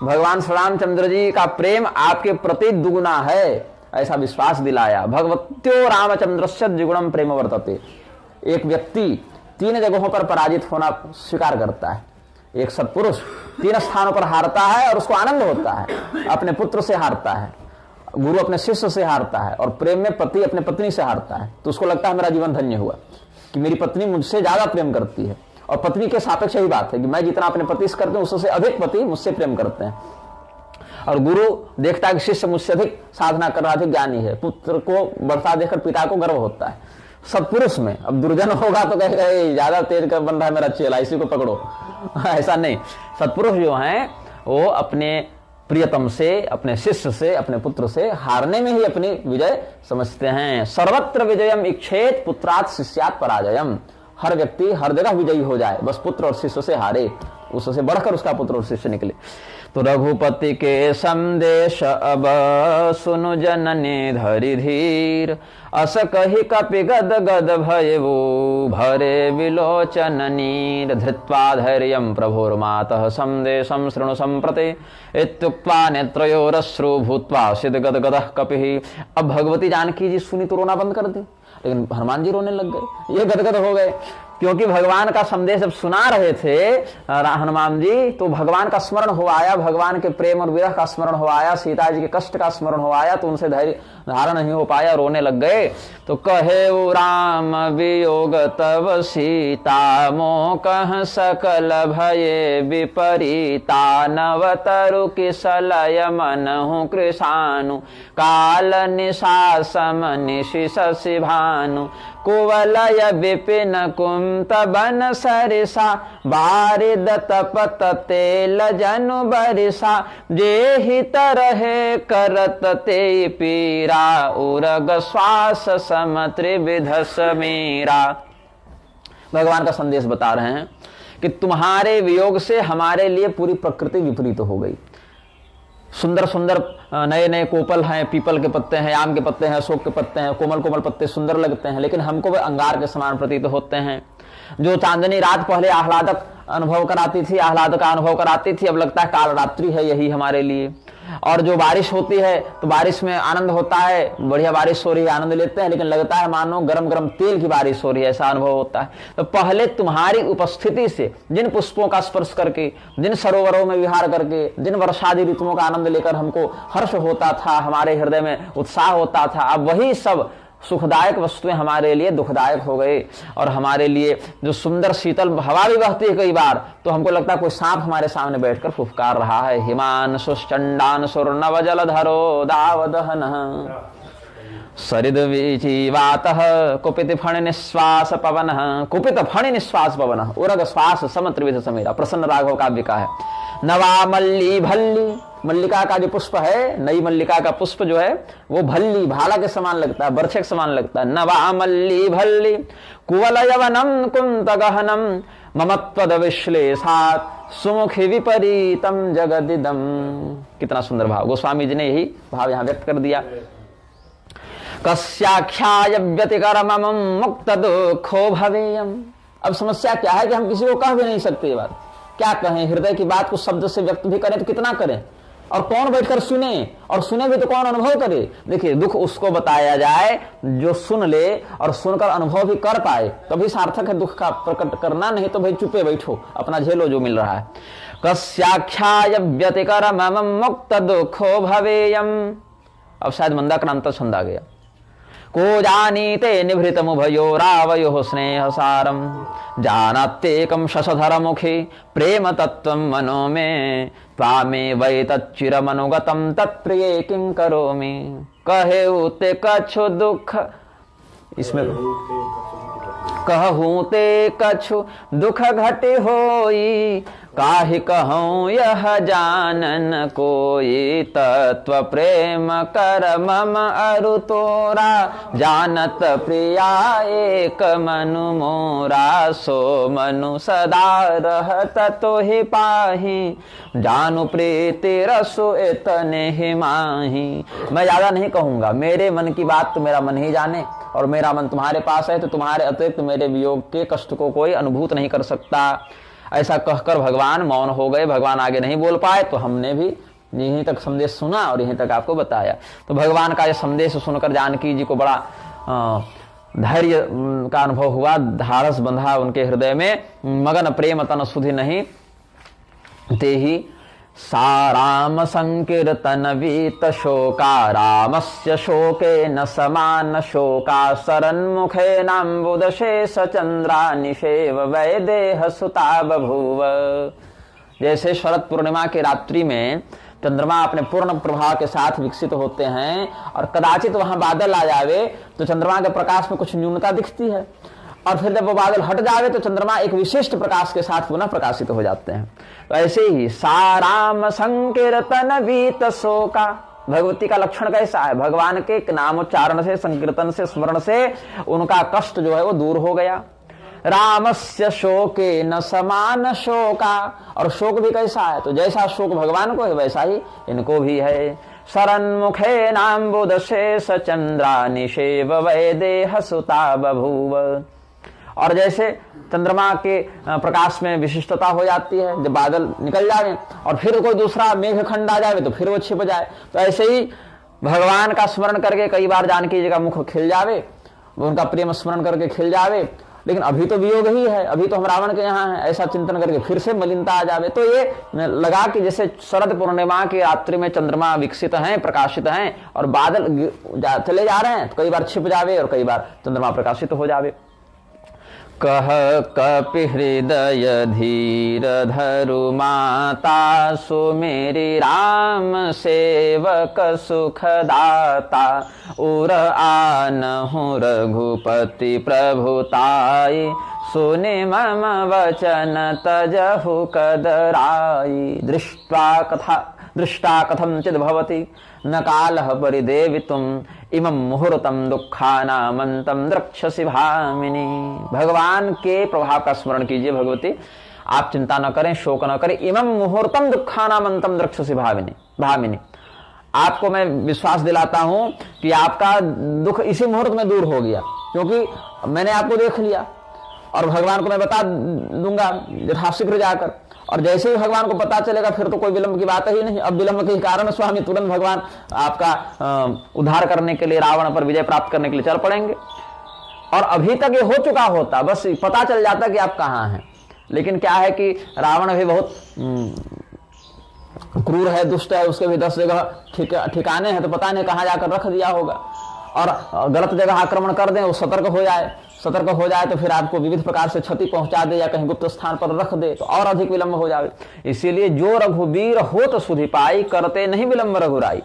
भगवान श्री रामचंद्र जी का प्रेम आपके प्रति दुगुना है, ऐसा विश्वास दिलाया। भगवत्यो रामचंद्रस्य द्विगुणम प्रेम वर्तते। एक व्यक्ति 3 जगहों पर पराजित होना स्वीकार करता है। एक सत्पुरुष 3 स्थानों पर हारता है और उसको आनंद होता है। अपने पुत्र से हारता है, गुरु अपने शिष्य से हारता है, और प्रेम में पति अपने पत्नी से हारता है। तो उसको लगता है मेरा जीवन धन्य हुआ कि मेरी पत्नी मुझसे ज्यादा प्रेम करती है। और पत्नी के सापेक्ष यही बात है कि मैं जितना अपने पति से करता हूं उससे अधिक पति मुझसे प्रेम करते हैं। और गुरु देखता है कि शिष्य मुझसे अधिक साधना कर रहा, अधिक ज्ञानी है। पुत्र को बढ़ता देखकर पिता को गर्व होता है। सत्पुरुष में अब दुर्जन होगा तो कहेगा ज्यादा तेज कर बन रहा है मेरा चेला, इसी को पकड़ो। ऐसा नहीं, सत्पुरुष जो हैं वो अपने प्रियतम से, अपने शिष्य से, अपने पुत्र से हारने में ही अपनी विजय समझते हैं। सर्वत्र विजयम इच्छेत पुत्रात् शिष्यात् पराजयम। हर व्यक्ति हर जगह विजयी हो जाए, बस पुत्र और शिष्य से हारे, उससे बढ़कर उसका पुत्र और शिष्य निकले। तो रघुपति के संदेश अब सुनु जननी धरि धीर, अस कहि कपि गद गद भयवो भरे विलोचन नीर। धृत्वा धैर्यं प्रभुर्मातः संदेशं शृणु संप्रते, इत्युक्त्वा नेत्रयोरश्रु भूत्वा सिद्ध गद गदः कपिः। अब भगवती जानकी जी सुनी तो रोना बंद कर दी, लेकिन हनुमान जी रोने लग गए, ये गदगद हो गए, क्योंकि भगवान का संदेश जब सुना रहे थे हनुमान जी, तो भगवान का स्मरण हो आया, भगवान के प्रेम और विरह का स्मरण हो आया, सीता जी के कष्ट का स्मरण हो आया, तो उनसे धैर्य धारण नहीं हो पाया, रोने लग गए। तो कहे वो राम वियोग तब सीता, मोकह सकल भये विपरीता। नवतरु किसलय मनहु कृशानु, काल निशासम निशि शशि भानु। कुवलय विपिन कुंत बन सरिसा, बारिद तपत तेल जनु बरिसा। जेहि तरहे करत ते पीरा, उरग श्वास सम त्रिविध समीरा। भगवान का संदेश बता रहे हैं कि तुम्हारे वियोग से हमारे लिए पूरी प्रकृति विपरीत हो गई। सुंदर सुंदर नए नए कोपल हैं, पीपल के पत्ते हैं, आम के पत्ते हैं, अशोक के पत्ते हैं, कोमल कोमल पत्ते सुंदर लगते हैं, लेकिन हमको वे अंगार के समान प्रतीत होते हैं। जो चांदनी रात पहले आह्लादक अनुभव कराती थी, आह्लाद का अनुभव कराती थी, अब लगता है काल रात्रि है यही हमारे लिए। और जो बारिश होती है तो बारिश में आनंद होता है, बढ़िया बारिश हो रही है, आनंद लेते हैं, लेकिन लगता है मानो गरम गरम तेल की बारिश हो रही है, ऐसा अनुभव होता है। तो पहले तुम्हारी उपस्थिति से जिन पुष्पों का स्पर्श करके, जिन सरोवरों में विहार करके, जिन वर्षादि ऋतुओं का आनंद लेकर हमको हर्ष होता था, हमारे हृदय में उत्साह होता था, अब वही सब सुखदायक वस्तुएं हमारे लिए दुखदायक हो गए। और हमारे लिए जो सुंदर शीतल हवा भी बहती है कई बार, तो हमको लगता है कोई सांप हमारे सामने बैठकर फुफकार रहा है। हिमान सुश्चंडान सुर्नव जलधरो दावदहन, सरिद वीचीवातः कुपित फण निश्वास पवन। कुपित फण निश्वास पवन, उरग श्वास सम त्रिविध समीरा। प्रसन्न राघव काव्य का है। नवा मल्ली भल्ली, मल्लिका का जो पुष्प है, नई मल्लिका का पुष्प जो है वो भल्ली भाला के समान लगता है, बरछे के समान लगता है। नवा मल्ली भल्ली कुवल यवनम कुंत गहनम, ममत्वद विश्लेषात सुमुखि विपरीतम जगदिदम। कितना सुंदर भाव, गोस्वामी जी ने यही भाव यहाँ व्यक्त कर दिया। कस्याख्याय व्यतिकरमम मुक्त दुखो भवेयम। अब समस्या क्या है कि हम किसी को कह भी नहीं सकते ये बात, क्या कहें, हृदय की बात को शब्द से व्यक्त भी करें तो कितना करें, और कौन बैठकर सुने, और सुने भी तो कौन अनुभव करे। देखिए, दुख उसको बताया जाए जो सुन ले और सुनकर अनुभव भी कर पाए, तभी सार्थक है दुख का प्रकट करना, नहीं तो भाई चुपे बैठो, अपना झेलो जो मिल रहा है। कस्याख्याय व्यतिकरमम मुक्त दुखो भवेयम। अब शायद मंदाक्रांत छंद आ गया। को जानीते निभृतमुभयो रावयो स्नेह सारम, जानात्येकं शशधर मुखे प्रेम तत्वं मनो में, त्वामे वै तच्चिरमनुगतं तत्प्रिये किं करोमि। कहे उते कछु दुख, इसमें कहूँ ते कछु दुख घटे होई, काहि कहूँ यह जानन कोई। तत्व प्रेम कर मम अरु तोरा, जानत प्रिया एक मनु मोरा। सो मनु सदा रहत तोहि पाही, जानु प्रीति रसो इतने ही माही। मैं ज्यादा नहीं कहूंगा, मेरे मन की बात तो मेरा मन ही जाने, और मेरा मन तुम्हारे पास है, तो तुम्हारे अतिरिक्त मेरे वियोग के कष्ट को कोई अनुभूत नहीं कर सकता। ऐसा कहकर भगवान मौन हो गए, भगवान आगे नहीं बोल पाए, तो हमने भी यहीं तक संदेश सुना और यहीं तक आपको बताया। तो भगवान का यह संदेश सुनकर जानकी जी को बड़ा धैर्य का अनुभव हुआ, धारस बंधा उनके हृदय में, मगन प्रेम तन सुधि नहीं ते ही। साराम संकीर्तन वीत शोका, रामस्य शोके न समान शोका। शरन्मुखे नाम्बुद शेष चंद्रा, निषेव वैदेह सुता बभूव। जैसे शरद पूर्णिमा की रात्रि में चंद्रमा अपने पूर्ण प्रभाव के साथ विकसित होते हैं, और कदाचित वहां बादल आ जावे तो चंद्रमा के प्रकाश में कुछ न्यूनता दिखती है, और फिर जब वो बादल हट जावे तो चंद्रमा एक विशिष्ट प्रकाश के साथ पुनः प्रकाशित हो जाते हैं। तो ऐसे ही साराम संकीर्तन वीत शोका, भगवती का लक्षण कैसा है, भगवान के नामोच्चारण से, संकीर्तन से, स्मरण से उनका कष्ट जो है वो दूर हो गया। रामस्य शोके न समान शोका। और शोक भी कैसा है, तो जैसा शोक भगवान को है वैसा ही इनको भी है। शरन्मुखे नाम्बुद शेष चंद्रा निषेव वैदेह सुता बभूव। और जैसे चंद्रमा के प्रकाश में विशिष्टता हो जाती है, जब बादल निकल जाए और फिर कोई दूसरा मेघखंड आ जाए तो फिर वो छिप जाए, तो ऐसे ही भगवान का स्मरण करके कई बार जानकी जी का मुख खिल जावे, वो उनका प्रेम स्मरण करके खिल जावे, लेकिन अभी तो वियोग ही है, अभी तो हम रावण के यहाँ हैं, ऐसा चिंतन करके फिर से मलिनता आ जावे। तो ये लगा कि जैसे शरद पूर्णिमा की रात्रि में चंद्रमा विकसित हैं, प्रकाशित हैं और बादल चले जा रहे हैं, तो कई बार छिप जावे और कई बार चंद्रमा प्रकाशित हो जावे। कह कपि हृदय धीर धरु माता, सुमेरी राम सेवक सुखदाता। उर आनहु रघुपति प्रभुताई, सुनि मम वचन तजहु कदराई। दृष्टा कथंचित् भवति न कालः परिदेवितुम्, इमं मुहूर्तम दुःखानामन्तं द्रक्ष्यसि भामिनी। भगवान के प्रभाव का स्मरण कीजिए भगवती, आप चिंता न करें, शोक न करें। इमं मुहूर्तम दुःखानामन्तं द्रक्ष्यसि भामिनी। आपको मैं विश्वास दिलाता हूं कि आपका दुख इसी मुहूर्त में दूर हो गया, क्योंकि मैंने आपको देख लिया और भगवान को मैं बता दूंगा यथाशीघ्र जाकर। और जैसे ही भगवान को पता चलेगा फिर तो कोई विलंब की बात ही नहीं। अब विलंब के कारण स्वामी तुरंत भगवान आपका उद्धार करने के लिए, रावण पर विजय प्राप्त करने के लिए चल पड़ेंगे। और अभी तक ये हो चुका होता, बस पता चल जाता कि आप कहाँ हैं। लेकिन क्या है कि रावण भी बहुत क्रूर है, दुष्ट है, उसके भी 10 जगह ठिकाने हैं, तो पता नहीं कहाँ जाकर रख दिया होगा। और गलत जगह आक्रमण कर दें, वो सतर्क हो जाए तो फिर आपको विविध प्रकार से क्षति पहुंचा दे या कहीं गुप्त स्थान पर रख दे तो और अधिक विलंब हो जाए। इसीलिए जो रघुवीर हो तो सुधि पाई, करते नहीं विलंब रघुराई।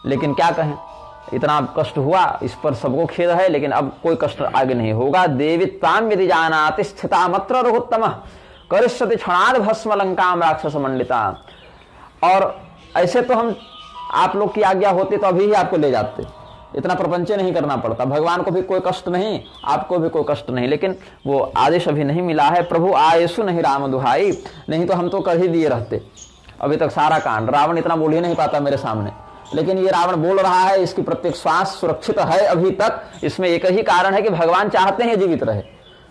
लेकिन क्या कहें, इतना कष्ट हुआ, इस पर सबको खेद है, लेकिन अब कोई कष्ट आगे नहीं होगा। देवित्वाम यदि जानाति स्थितामत्र रघुत्तमः, करिष्यति क्षणार्ध भस्म लंकाम राक्षस मंडिता। और ऐसे तो हम, आप लोग की आज्ञा होती तो अभी ही आपको ले जाते, इतना प्रपंच नहीं करना पड़ता। भगवान को भी कोई कष्ट नहीं, आपको भी कोई कष्ट नहीं, लेकिन वो आदेश अभी नहीं मिला है। प्रभु आयसु नहीं राम दुहाई, नहीं तो हम तो कर ही दिए रहते अभी तक सारा कांड। रावण इतना बोल ही नहीं पाता मेरे सामने, लेकिन ये रावण बोल रहा है, इसकी प्रत्येक श्वास सुरक्षित है अभी तक। इसमें एक ही कारण है कि भगवान चाहते हैं जीवित रहे।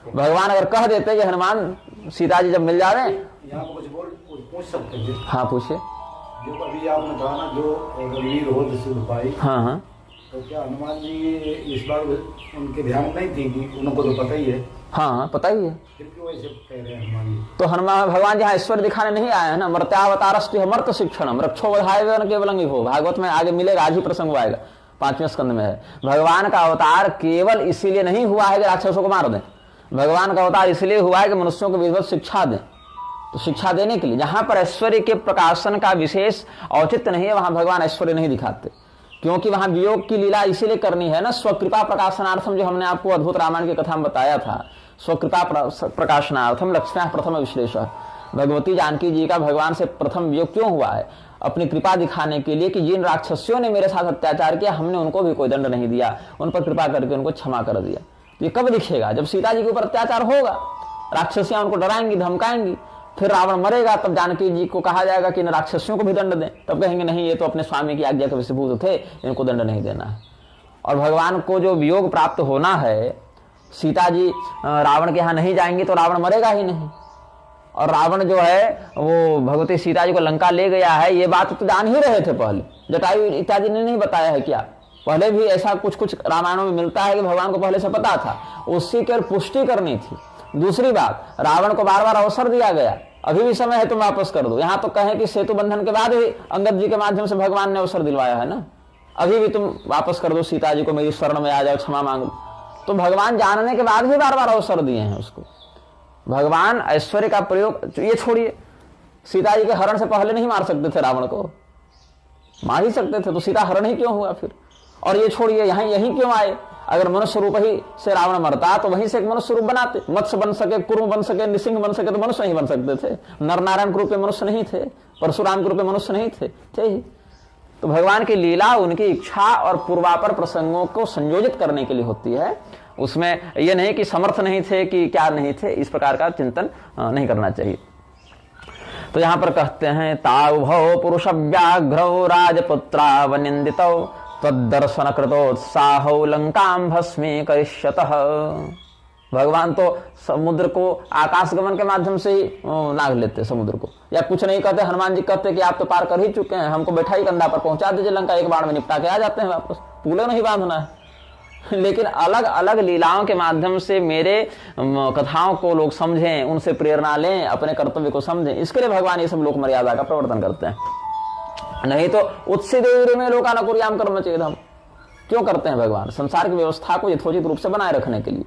भगवान अगर कह देते कि हनुमान सीता जी जब मिल जावे, हाँ पूछिए। जो अभी आपने कहा ना, जो रघुवीर हो तो सुधि पाई, हाँ, तो क्या हनुमान जी इस बार उनके ध्यान नहीं थी कि उनको तो पता ही है? हाँ पता ही है, फिर क्यों ऐसे कह रहे हैं हनुमान जी? तो हनुमान भगवान जहाँ ऐश्वर्य दिखाने नहीं आए हैं ना। मर्त्यावतारस्ति मर्त शिक्षणम रक्षो बधाए केवल हो, भागवत में आगे मिलेगा, आज ही प्रसंग आएगा, 5वें स्कंद में है। भगवान का अवतार केवल इसीलिए नहीं हुआ है कि राक्षसों को मार दें, भगवान का अवतार इसलिए हुआ है कि मनुष्यों को विधिवत शिक्षा दें। तो शिक्षा देने के लिए, जहां पर ऐश्वर्य के प्रकाशन का विशेष औचित्य नहीं है वहां भगवान ऐश्वर्य नहीं दिखाते, क्योंकि वहां वियोग की लीला इसीलिए करनी है ना, स्वकृपा प्रकाशनार्थम। जो हमने आपको अद्भुत रामायण की कथा में बताया था, स्वकृपा प्रकाशनार्थम लक्ष्म्या प्रथम विश्लेष। भगवती जानकी जी का भगवान से प्रथम वियोग क्यों हुआ है? अपनी कृपा दिखाने के लिए कि जिन राक्षसियों ने मेरे साथ अत्याचार किया, हमने उनको भी कोई दंड नहीं दिया, उन पर कृपा करके उनको क्षमा कर दिया। ये कब दिखेगा? जब सीता जी के ऊपर अत्याचार होगा, राक्षसियां उनको डराएंगी, धमकाएंगी, फिर रावण मरेगा, तब जानकी जी को कहा जाएगा कि इन राक्षसियों को भी दंड दें। तब कहेंगे नहीं, ये तो अपने स्वामी की आज्ञा के वशीभूत थे, इनको दंड नहीं देना है। और भगवान को जो वियोग प्राप्त होना है, सीता जी रावण के यहाँ नहीं जाएंगी तो रावण मरेगा ही नहीं। और रावण जो है वो भगवती सीता जी को लंका ले गया है, ये बात तो जान ही रहे थे पहले, जटायु इत्यादि ने नहीं बताया है क्या? पहले भी ऐसा कुछ कुछ रामायणों में मिलता है कि भगवान को पहले से पता था, उसी की पुष्टि करनी थी। दूसरी बात, रावण को बार बार अवसर दिया गया, अभी भी समय है तुम वापस कर दो। यहाँ तो कहें कि सेतु बंधन के बाद भी अंगद जी के माध्यम से भगवान ने अवसर दिलवाया है ना, अभी भी तुम वापस कर दो सीता जी को, मेरी शरण में आ जाओ, क्षमा मांग लो। तो भगवान जानने के बाद भी बार बार अवसर दिए हैं उसको। भगवान ऐश्वर्य का प्रयोग, ये छोड़िए, सीता जी के हरण से पहले नहीं मार सकते थे रावण को? मार ही सकते थे, तो सीता हरण ही क्यों हुआ फिर? और ये छोड़िए, यहाँ यहीं क्यों आए? अगर मनुष्य रूप ही से रावण मरता तो वहीं से एक मनुष्य रूप बनाते, मत्स्य बन सके, कुर्म बन सके, निसिंह बन सके, तो मनुष्य नहीं बन सकते थे। नर नारायण के रूप में मनुष्य नहीं थे, परशुराम के रूप में मनुष्य नहीं थे ही। तो भगवान की लीला उनकी इच्छा और पूर्वापर प्रसंगों को संयोजित करने के लिए होती है। उसमें यह नहीं कि समर्थ नहीं थे कि क्या नहीं थे, इस प्रकार का चिंतन नहीं करना चाहिए। तो यहां पर कहते हैं ताव भव पुरुष व्याघ्रौ राजपुत्रा वनिंदितौ तद्दर्शन कृतोत्साहो लंकाम भस्मी करिष्यतः। भगवान तो समुद्र को आकाश गमन के माध्यम से ही नाग लेते समुद्र को, या कुछ नहीं कहते। हनुमान जी कहते कि आप तो पार कर ही चुके हैं, हमको बैठा ही कंधा पर पहुंचा दीजिए, लंका एक बाण में निपटा के आ जाते हैं वापस, पुल नहीं बांधना है। लेकिन अलग अलग लीलाओं के माध्यम से मेरे कथाओं को लोग समझें, उनसे प्रेरणा लें, अपने कर्तव्य को समझें, इसके लिए भगवान ये सब लोक मर्यादा का प्रवर्तन करते हैं। नहीं तो उत्सी देवी में लोकानुकुर्याम करना चाहिए। हम क्यों करते हैं? भगवान संसार की व्यवस्था को यथोचित रूप से बनाए रखने के लिए।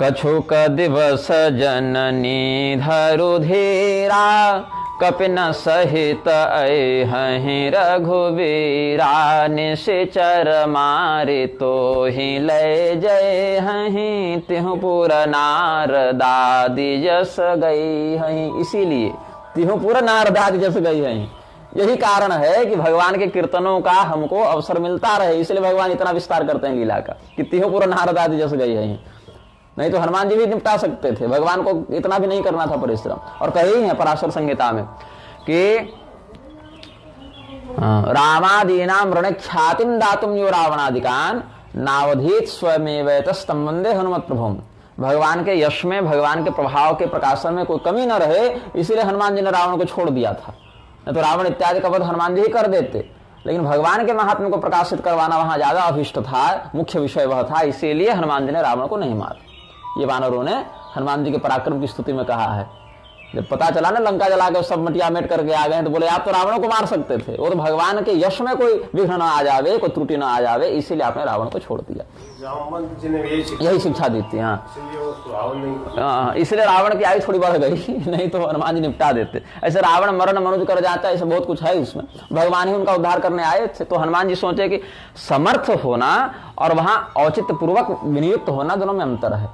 कछुक दिवस जननी धरुधीरा कपिन सहित अहि रघुवीरा निश्चर मारे तो ही लय जय हहीं तिहुपुर नारदादि जस गई हहीं। इसीलिए तिहुपुर नारदादि जस गई हहीं, यही कारण है कि भगवान के कीर्तनों का हमको अवसर मिलता रहे। इसलिए भगवान इतना विस्तार करते हैं लीला का कि तिहुपुर नारदादि जस गई हहीं। नहीं तो हनुमान जी भी निपटा सकते थे, भगवान को इतना भी नहीं करना था परिश्रम। और कही है पराशर संहिता में कि रामादीनाम रण ख्यातिम दातुम यो रावणादिकान नावधीत स्वयमेवैतस्तम वंदे हनुमत प्रभुम। भगवान के यश में, भगवान के प्रभाव के प्रकाशन में कोई कमी न रहे, इसीलिए हनुमान जी ने रावण को छोड़ दिया था। नहीं तो रावण इत्यादि का वध हनुमान जी ही कर देते, लेकिन भगवान के महात्म्य को प्रकाशित करवाना वहां ज्यादा अभिष्ट था, मुख्य विषय वह था। इसीलिए हनुमान जी ने रावण को नहीं मारा। ये वानरों ने हनुमान जी के पराक्रम की स्तुति में कहा है। जब पता चला ना लंका जला के सब मटिया मेट करके आ गए, तो बोले आप तो रावण को मार सकते थे, वो तो भगवान के यश में कोई विघ्न न आ जावे, कोई त्रुटि न आ जावे, इसीलिए आपने रावण को छोड़ दिया। यही शिक्षा दी थी। हाँ, इसलिए रावण की आयु थोड़ी बढ़ गई, नहीं तो हनुमान जी निपटा देते। ऐसे रावण मरण मनुज कर जाता है, ऐसे बहुत कुछ है उसमें। भगवान ही उनका उद्धार करने आए थे। तो हनुमान जी सोचे कि समर्थ होना और वहां औचित्य पूर्वक विनियुक्त होना, दोनों में अंतर है।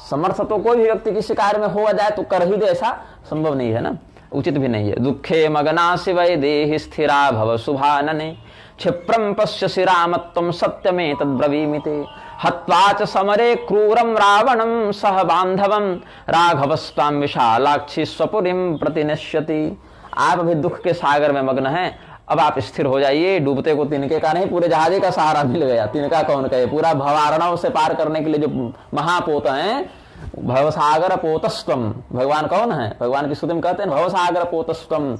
समर्थ तो कोई भी व्यक्ति किसी कार्य में हो जाए तो कर ही दे, ऐसा संभव नहीं है ना, उचित भी नहीं है। दुखे मगना शिवै देहि स्थिरा भव शुभानने क्षिप्रम पश्यसि रामत्वं सत्यमे तद्ब्रवीमिते हत्वा च समरे क्रूरम रावणं सह बांधवं राघवस्त्वां विशालाक्षी स्वपुरीं प्रतिनश्यति। आप अभी दुख के सागर में मग्न हैं, अब आप स्थिर हो जाइए। डूबते को तिनके का नहीं, पूरे जहाजे का सहारा मिल गया। तिनका कौन कहे, पूरा भवारणव से पार करने के लिए जो महापोत हैं, भवसागर पोतस्त्वम। भगवान कौन है? भगवान की स्तुति में कहते हैं भवसागर पोतस्त्वम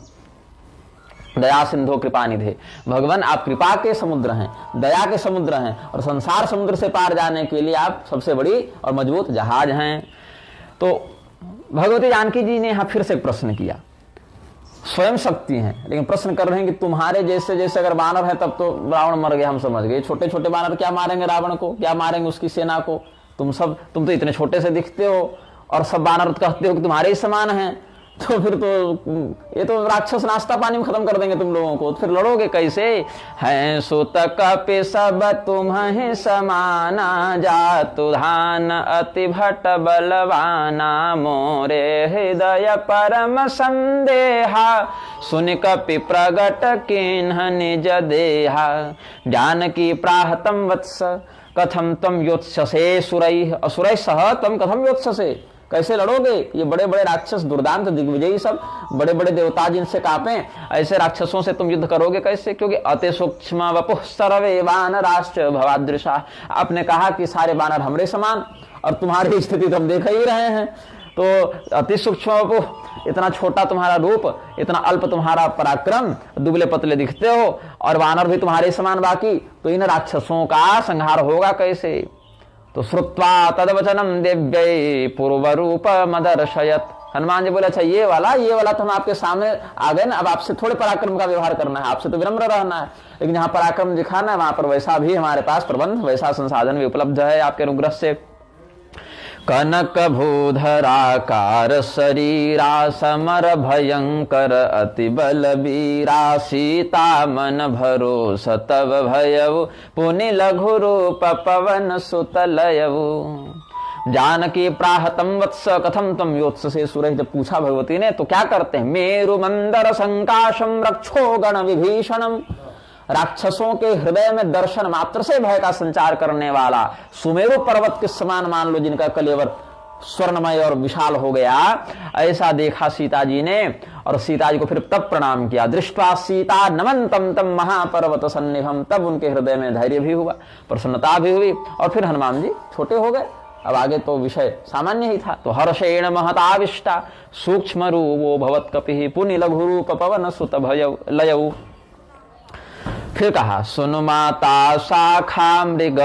दया सिंधु कृपा निधे। भगवान आप कृपा के समुद्र हैं, दया के समुद्र हैं, और संसार समुद्र से पार जाने के लिए आप सबसे बड़ी और मजबूत जहाज हैं। तो भगवती जानकी जी ने यहां फिर से प्रश्न किया। स्वयं शक्ति हैं, लेकिन प्रश्न कर रहे हैं कि तुम्हारे जैसे जैसे अगर बानर है तब तो रावण मर गया, हम समझ गए। छोटे छोटे बानर क्या मारेंगे रावण को, क्या मारेंगे उसकी सेना को? तुम तो इतने छोटे से दिखते हो और सब बानर कहते हो कि तुम्हारे ही समान हैं, तो फिर तो ये तो राक्षस नाश्ता पानी में खत्म कर देंगे तुम लोगों को, फिर लड़ोगे कैसे? हैं सुत कपि सब तुम्हें समाना जातु धान अति भट बलवाना मोरे हृदय परम संदेहा सुन कपि प्रगट किन्ह निज देहा जानकी प्राहतम वत्स कथम तम योत्ससे सुरैः असुरैः सह तम कथम योत्ससे। कैसे लड़ोगे? ये बड़े बड़े राक्षस दुर्दांत दिग्विजयी सब बड़े बड़े देवता जिनसे कांपे, ऐसे राक्षसों से तुम युद्ध करोगे कैसे? क्योंकि अति सूक्ष्म वपुः सर्वे वानराश्च भवादृशा। आपने कहा कि सारे बानर हमरे समान, और तुम्हारी स्थिति तो हम देख ही रहे हैं। तो अति सूक्ष्म वपुः, इतना छोटा तुम्हारा रूप, इतना अल्प तुम्हारा पराक्रम, दुबले पतले दिखते हो, और वानर भी तुम्हारे समान बाकी, तो इन राक्षसों का संहार होगा कैसे? तो श्रुत्वा तदवचनम दिव्यै पूर्व रूप मदर्शयत। हनुमान जी बोले अच्छा ये वाला तो हम आपके सामने आ गए ना, अब आपसे थोड़े पराक्रम का व्यवहार करना है, आपसे तो विनम्र रहना है, लेकिन जहां पराक्रम दिखाना है वहां पर वैसा भी हमारे पास प्रबंध, वैसा संसाधन भी उपलब्ध है आपके अनुग्रह से। कनक भूधराकार शरीरा समर भयंकर अति बलबीरा सीता मन भरोस तव भयऊ पुनि लघु रूप पवन सुतलयऊ जानकी प्राहतम वत्स कथम तम योत्स से सुरह। जब पूछा भगवती ने तो क्या करते हैं, मेरु मंदर संकाशम रक्षो गण विभीषणम, राक्षसों के हृदय में दर्शन मात्र से भय का संचार करने वाला सुमेरु पर्वत के समान मान लो जिनका कलेवर स्वर्णमय और विशाल हो गया, ऐसा देखा सीता जी ने। और सीता जी को फिर तब प्रणाम किया। दृष्टवा सीता नमंतम तम महापर्वत सन्निभम, तब उनके हृदय में धैर्य भी हुआ, प्रसन्नता भी हुई। और फिर हनुमान जी छोटे हो गए, अब आगे तो विषय सामान्य ही था। तो हर्षेण महताविष्टा सूक्ष्म रूपो भवत कपि पुनि लघु रूप पवन सुत भयउ लयउ। फिर कहा सुनु माता शाखा मृग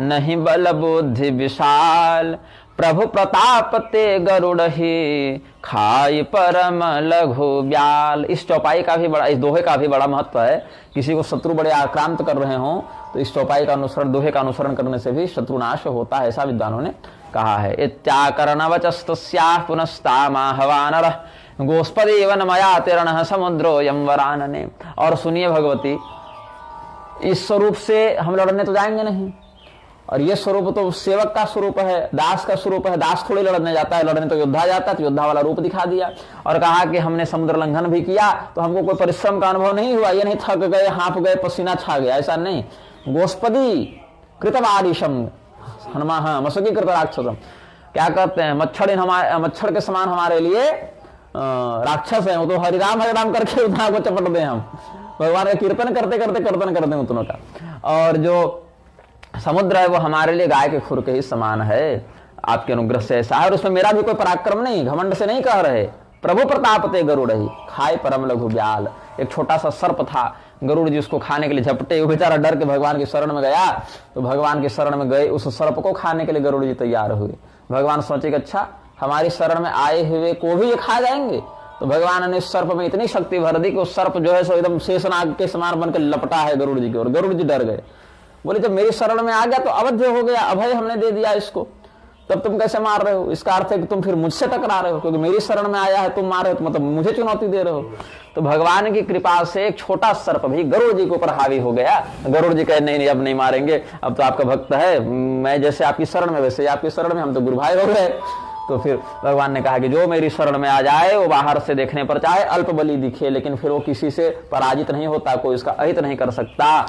नहीं बल बुद्धि विशाल, प्रभु प्रताप ते गरुड़ ही खाई परम लघु ब्याल। इस चौपाई का भी बड़ा, इस दोहे का भी बड़ा महत्व है। किसी को शत्रु बड़े आक्रांत कर रहे हों तो इस चौपाई का अनुसरण, दोहे का अनुसरण करने से भी शत्रुनाश होता है, ऐसा विद्वानों ने कहा है। इत्याकरण वचस्तस्याः पुनस्तामाहवानरः गोस्पदेव नमया तिरणः समुद्रो यम वरानने। और सुनिए भगवती, इस स्वरूप से हम लड़ने तो जाएंगे नहीं, और ये स्वरूप तो सेवक का स्वरूप है, दास का स्वरूप है। दास थोड़ी लड़ने जाता है, लड़ने तो योद्धा जाता है। तो योद्धा वाला रूप दिखा दिया और कहा कि हमने समुद्र लंघन भी किया तो हमको कोई परिश्रम का अनुभव नहीं हुआ, ये नहीं थक गए, हाँफ गए, पसीना छा गया, ऐसा नहीं। गोस्पदी कृतवारिशम हनुमान, हाँ मसुकी कृत राक्षसम, क्या कहते हैं, मच्छर के समान हमारे लिए राक्षस है। वो तो हरिराम करके उतना को चपट दें हम, भगवान का कीर्तन करते करते कीर्तन करते उतनों का। और जो समुद्र है वो हमारे लिए गाय के खुर के ही समान है, आपके अनुग्रह से ऐसा है। और उसमें मेरा भी कोई पराक्रम नहीं, घमंड से नहीं कह रहे। प्रभु प्रताप ते गरुड़ ही खाए परम लघु ब्याल। एक छोटा सा सर्प था, गरुड़ जी उसको खाने के लिए झपटे, वो बेचारा डर के भगवान की शरण में गया। तो भगवान की शरण में गए, उस सर्प को खाने के लिए गरुड़ जी तैयार हुए। भगवान सोचे कि अच्छा हमारी शरण में आए हुए को भी ये खा जाएंगे। तो भगवान ने सर्प में इतनी शक्ति भर दी कि उस सर्प जो है सो एकदम शेषनाग के समान बनकर लपटा है गरुड़ जी की ओर। गरुड़ जी डर गए, बोले जब मेरी शरण में आ गया तो अवध्य हो गया, अभय हमने दे दिया इसको, तब तुम कैसे मार रहे हो? इसका अर्थ है कि तुम फिर मुझसे टकरा रहे हो, क्योंकि मेरी शरण में आया है तुम मार रहे हो, तो मतलब मुझे चुनौती दे रहे हो। तो भगवान की कृपा से एक छोटा सर्प भी गरुड़ जी के ऊपर हावी हो गया। गरुड़ जी कहे नहीं अब नहीं मारेंगे, अब तो आपका भक्त है, मैं जैसे आपकी शरण में वैसे आपकी शरण में, हम तो गुरु भाई हो गए। तो फिर भगवान ने कहा कि जो मेरी शरण में आ जाए वो बाहर से देखने पर चाहे अल्प बलि दिखे, लेकिन फिर वो किसी से पराजित नहीं होता, कोई इसका अहित नहीं कर सकता।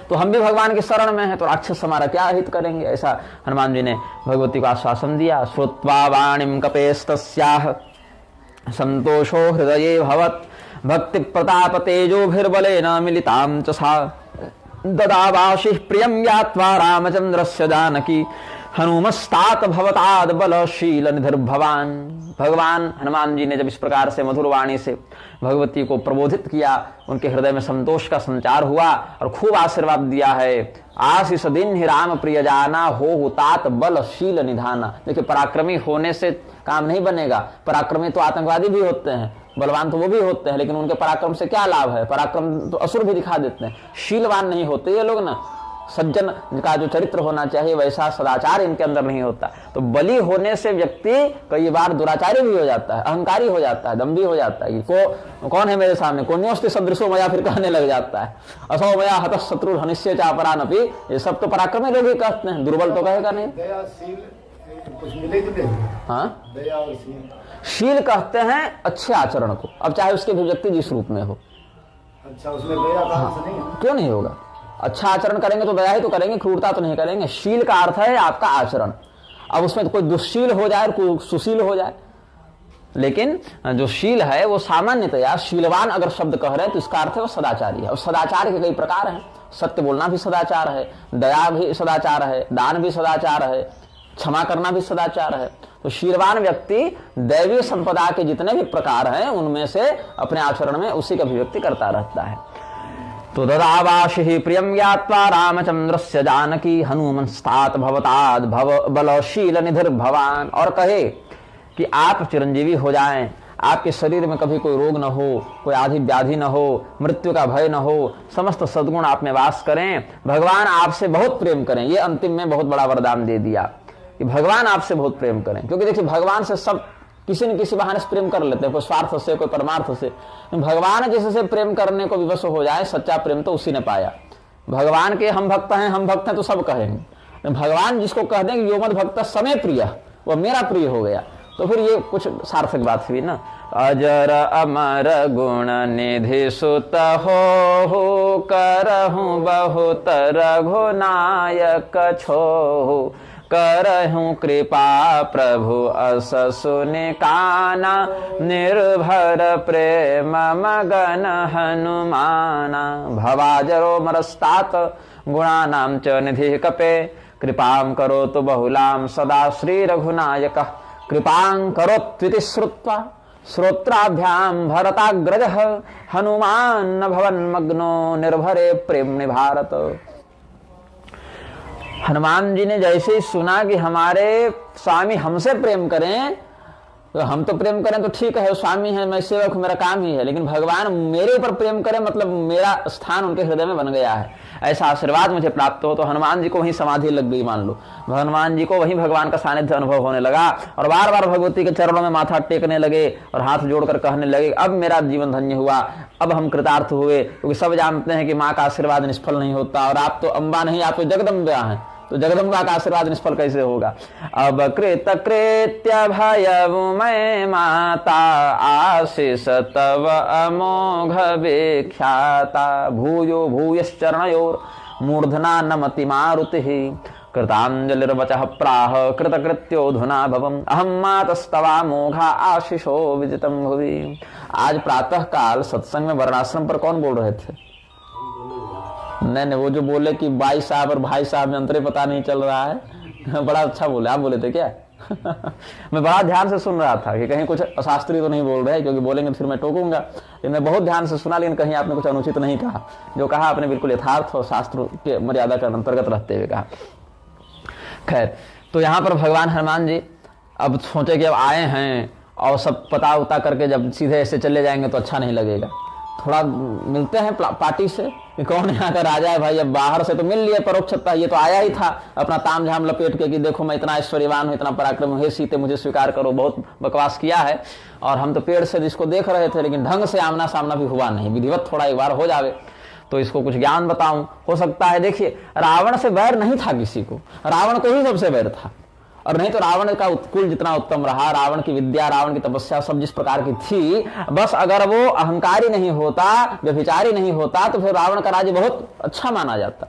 तो हम भी भगवान की शरण में हैं, तो राक्षस हमारा क्या हित करेंगे? ऐसा हनुमान जी ने भगवती को आश्वासन दिया। श्रुत्वा वाणीं कपेस्तस्याः संतोषो हृदये भवत्, भक्ति प्रताप तेजोभिर्बलेन मिलितां च सा, ददावाशिः प्रियं ज्ञात्वा रामचन्द्रस्य जानकी, हनुमस्तात भवताद बलशील निधर भवान। भगवान हनुमान जी ने जब इस प्रकार से मधुर वाणी से भगवती को प्रबोधित किया, उनके हृदय में संतोष का संचार हुआ और खूब आशीर्वाद दिया है। आशीष दिन ही राम प्रिय जाना, हो तात बलशील निधाना। देखिए पराक्रमी होने से काम नहीं बनेगा, पराक्रमी तो आतंकवादी भी होते हैं, बलवान तो वो भी होते हैं, लेकिन उनके पराक्रम से क्या लाभ है? पराक्रम तो असुर भी दिखा देते हैं, शीलवान नहीं होते ये लोग ना। सज्जन का जो चरित्र होना चाहिए वैसा सदाचार इनके अंदर नहीं होता। तो बली होने से व्यक्ति कई बार दुराचारी भी हो जाता है, अहंकारी हो जाता है, दम्भी हो जाता है। कौन है मेरे सामने, कोन्योस्ति सदृशो मया फिर कहने लग जाता है। असो मया हतः शत्रु हनिष्य चापरानपि, ये सब तो पराक्रमी लोग ही कहते हैं, दुर्बल तो कहेगा नहीं। हाँ, शील कहते हैं अच्छे आचरण को, अब चाहे उसके अभिव्यक्ति जिस रूप में हो। अच्छा, उसमें दया कहाँ से नहीं है? क्यों नहीं होगा? अच्छा आचरण करेंगे तो दया ही तो करेंगे, क्रूरता तो नहीं करेंगे। शील का अर्थ है आपका आचरण। अब उसमें तो कोई दुष्शील हो जाए और कोई सुशील हो जाए, लेकिन जो शील है वो सामान्यतया शीलवान अगर शब्द कह रहे हैं तो इसका अर्थ है वो सदाचारी है। और सदाचार के कई प्रकार हैं, सत्य बोलना भी सदाचार है, दया भी सदाचार है, दान भी सदाचार है, क्षमा करना भी सदाचार है। तो शीलवान व्यक्ति दैवीय संपदा के जितने भी प्रकार हैं उनमें से अपने आचरण में उसी का अभिव्यक्ति करता रहता है। तो ददावाशिः प्रियं ज्ञात्वा रामचंद्रस्य जानकी, हनुमंस्तात भवताद भव बलशील निधिर भवान। और कहे कि आप चिरंजीवी हो जाएं, आपके शरीर में कभी कोई रोग न हो, कोई आदि व्याधि न हो, मृत्यु का भय न हो, समस्त सद्गुण आप में वास करें, भगवान आपसे बहुत प्रेम करें। ये अंतिम में बहुत बड़ा वरदान दे दिया कि भगवान आपसे बहुत प्रेम करें। क्योंकि देखिए भगवान से सब किसी न किसी बहाने से प्रेम कर लेते हैं, कोई स्वार्थ से, कोई परमार्थ से। भगवान जिससे प्रेम करने को विवश हो जाए, सच्चा प्रेम तो उसी ने पाया। भगवान के हम भक्त हैं तो सब कहेंगे, भगवान जिसको कह दें कि यो मद भक्त समय प्रिय, वह मेरा प्रिय हो गया, तो फिर ये कुछ सार्थक बात हुई ना। अजर अमर गुण निधि सुत हो, करहूँ बहुत रघुनायक छो, करहूँ कृपा प्रभु अस सुनि काना, निर्भर प्रेम मगन हनुमाना। भवाजरो मरस्तात गुणानां च निधि कपे, कृपां करोतु बहुलां सदा श्री रघुनायक। कृपां करोत्विति श्रुत्वा श्रोत्राभ्याम भरताग्रजः, हनुमान न भवन्मग्नो निर्भरे प्रेम्णि भारत। हनुमान जी ने जैसे ही सुना कि हमारे स्वामी हमसे प्रेम करें, तो हम तो प्रेम करें तो ठीक है, स्वामी है, मैं सेवक, मेरा काम ही है, लेकिन भगवान मेरे ऊपर प्रेम करें मतलब मेरा स्थान उनके हृदय में बन गया है, ऐसा आशीर्वाद मुझे प्राप्त हो। तो हनुमान जी को वहीं समाधि लग गई, मान लो हनुमान जी को वहीं भगवान का सानिध्य अनुभव होने लगा और बार बार भगवती के चरणों में माथा टेकने लगे और हाथ जोड़कर कहने लगे अब मेरा जीवन धन्य हुआ, अब हम कृतार्थ हुए। क्योंकि सब जानते हैं कि माँ का आशीर्वाद निष्फल नहीं होता, और आप तो अम्बा नहीं, आप तो जगदम्बा हैं, तो जगदम्बा का आशीर्वाद निष्फल कैसे होगा। अब कृत कृत्य भयमय माता, आशीष तव अमोघ विख्याता। भूयो भूयश्चरणयोर मूर्धना नमति मारुतिः, कृतांजलिर्वचः प्राह कृतकृत्योऽधुना भवम्, अहं मातस्तवा मोघा आशीषो विजितं भुवि। आज प्रातः काल सत्संग में वर्णाश्रम पर कौन बोल रहे थे? नहीं, वो जो बोले कि भाई साहब और भाई साहब में अंतर पता नहीं चल रहा है, बड़ा अच्छा बोले। आप बोले थे क्या? मैं बड़ा ध्यान से सुन रहा था कि कहीं कुछ अशास्त्रीय तो नहीं बोल रहे, क्योंकि बोलेंगे तो फिर मैं टोकूंगा। लेकिन मैं बहुत ध्यान से सुना, लेकिन कहीं आपने कुछ अनुचित नहीं कहा। जो कहा आपने बिल्कुल यथार्थ और शास्त्र के मर्यादा के अंतर्गत रहते हुए कहा। खैर, तो यहाँ पर भगवान हनुमान जी अब सोचे कि अब आए हैं और सब पता उता करके जब सीधे ऐसे चले जाएंगे तो अच्छा नहीं लगेगा, थोड़ा मिलते हैं पार्टी से कि कौन यहाँ का राजा है भाई। अब बाहर से तो मिल लिया परोक्षता, ये तो आया ही था अपना ताम झाम लपेट के कि देखो मैं इतना ऐश्वर्यवान हूँ, इतना पराक्रम हूँ, हे सीते मुझे स्वीकार करो। बहुत बकवास किया है और हम तो पेड़ से जिसको देख रहे थे, लेकिन ढंग से आमना सामना भी हुआ नहीं। विधिवत थोड़ा एक बार हो जावे तो इसको कुछ ज्ञान बताऊं, हो सकता है। देखिए, रावण से बैर नहीं था किसी को, रावण को ही सबसे बैर था। और नहीं तो रावण का उत्कुल जितना उत्तम रहा, रावण की विद्या, रावण की तपस्या सब जिस प्रकार की थी, बस अगर वो अहंकारी नहीं होता, व्यभिचारी नहीं होता, तो फिर रावण का राज्य बहुत अच्छा माना जाता।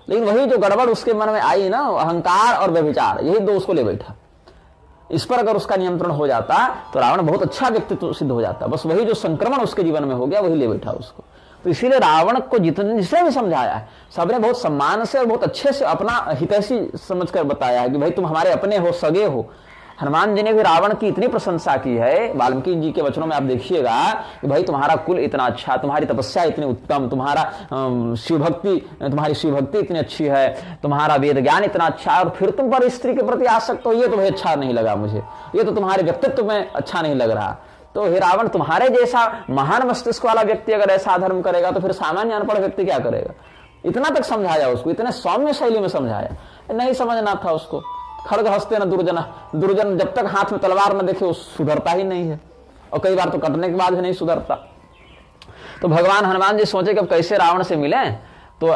लेकिन वही जो गड़बड़ उसके मन में आई ना, अहंकार और व्यभिचार, यही दो उसको ले बैठा। इस पर अगर उसका नियंत्रण हो जाता तो रावण बहुत अच्छा व्यक्तित्व सिद्ध हो जाता। बस वही जो संक्रमण उसके जीवन में हो गया, वही ले बैठा उसको। तो इसीलिए रावण को जिसने भी समझाया है, सबने बहुत सम्मान से और बहुत अच्छे से अपना हितैषी समझकर बताया है कि भाई तुम हमारे अपने हो, सगे हो। हनुमान जी ने भी रावण की इतनी प्रशंसा की है, वाल्मीकि जी के वचनों में आप देखिएगा कि भाई तुम्हारा कुल इतना अच्छा, तुम्हारी तपस्या इतनी उत्तम, तुम्हारा तुम्हारी शिव भक्ति इतनी अच्छी है, तुम्हारा वेद ज्ञान इतना अच्छा, और फिर तुम पर स्त्री के प्रति आसक्त हो, ये तो भाई अच्छा नहीं लगा मुझे, ये तो तुम्हारे व्यक्तित्व में अच्छा नहीं लग रहा। तो हे रावण, तुम्हारे जैसा महान मस्तिष्क वाला व्यक्ति अगर ऐसा धर्म करेगा तो फिर सामान्य अनपढ़ व्यक्ति क्या करेगा। इतना तक समझाया उसको, इतने सौम्य शैली में समझाया, नहीं समझना था उसको। खड़ग हंसते न दुर्जन, दुर्जन जब तक हाथ में तलवार न देखे वो सुधरता ही नहीं है, और कई बार तो कटने के बाद भी नहीं सुधरता। तो भगवान हनुमान जी सोचे कि अब कैसे रावण से मिले, तो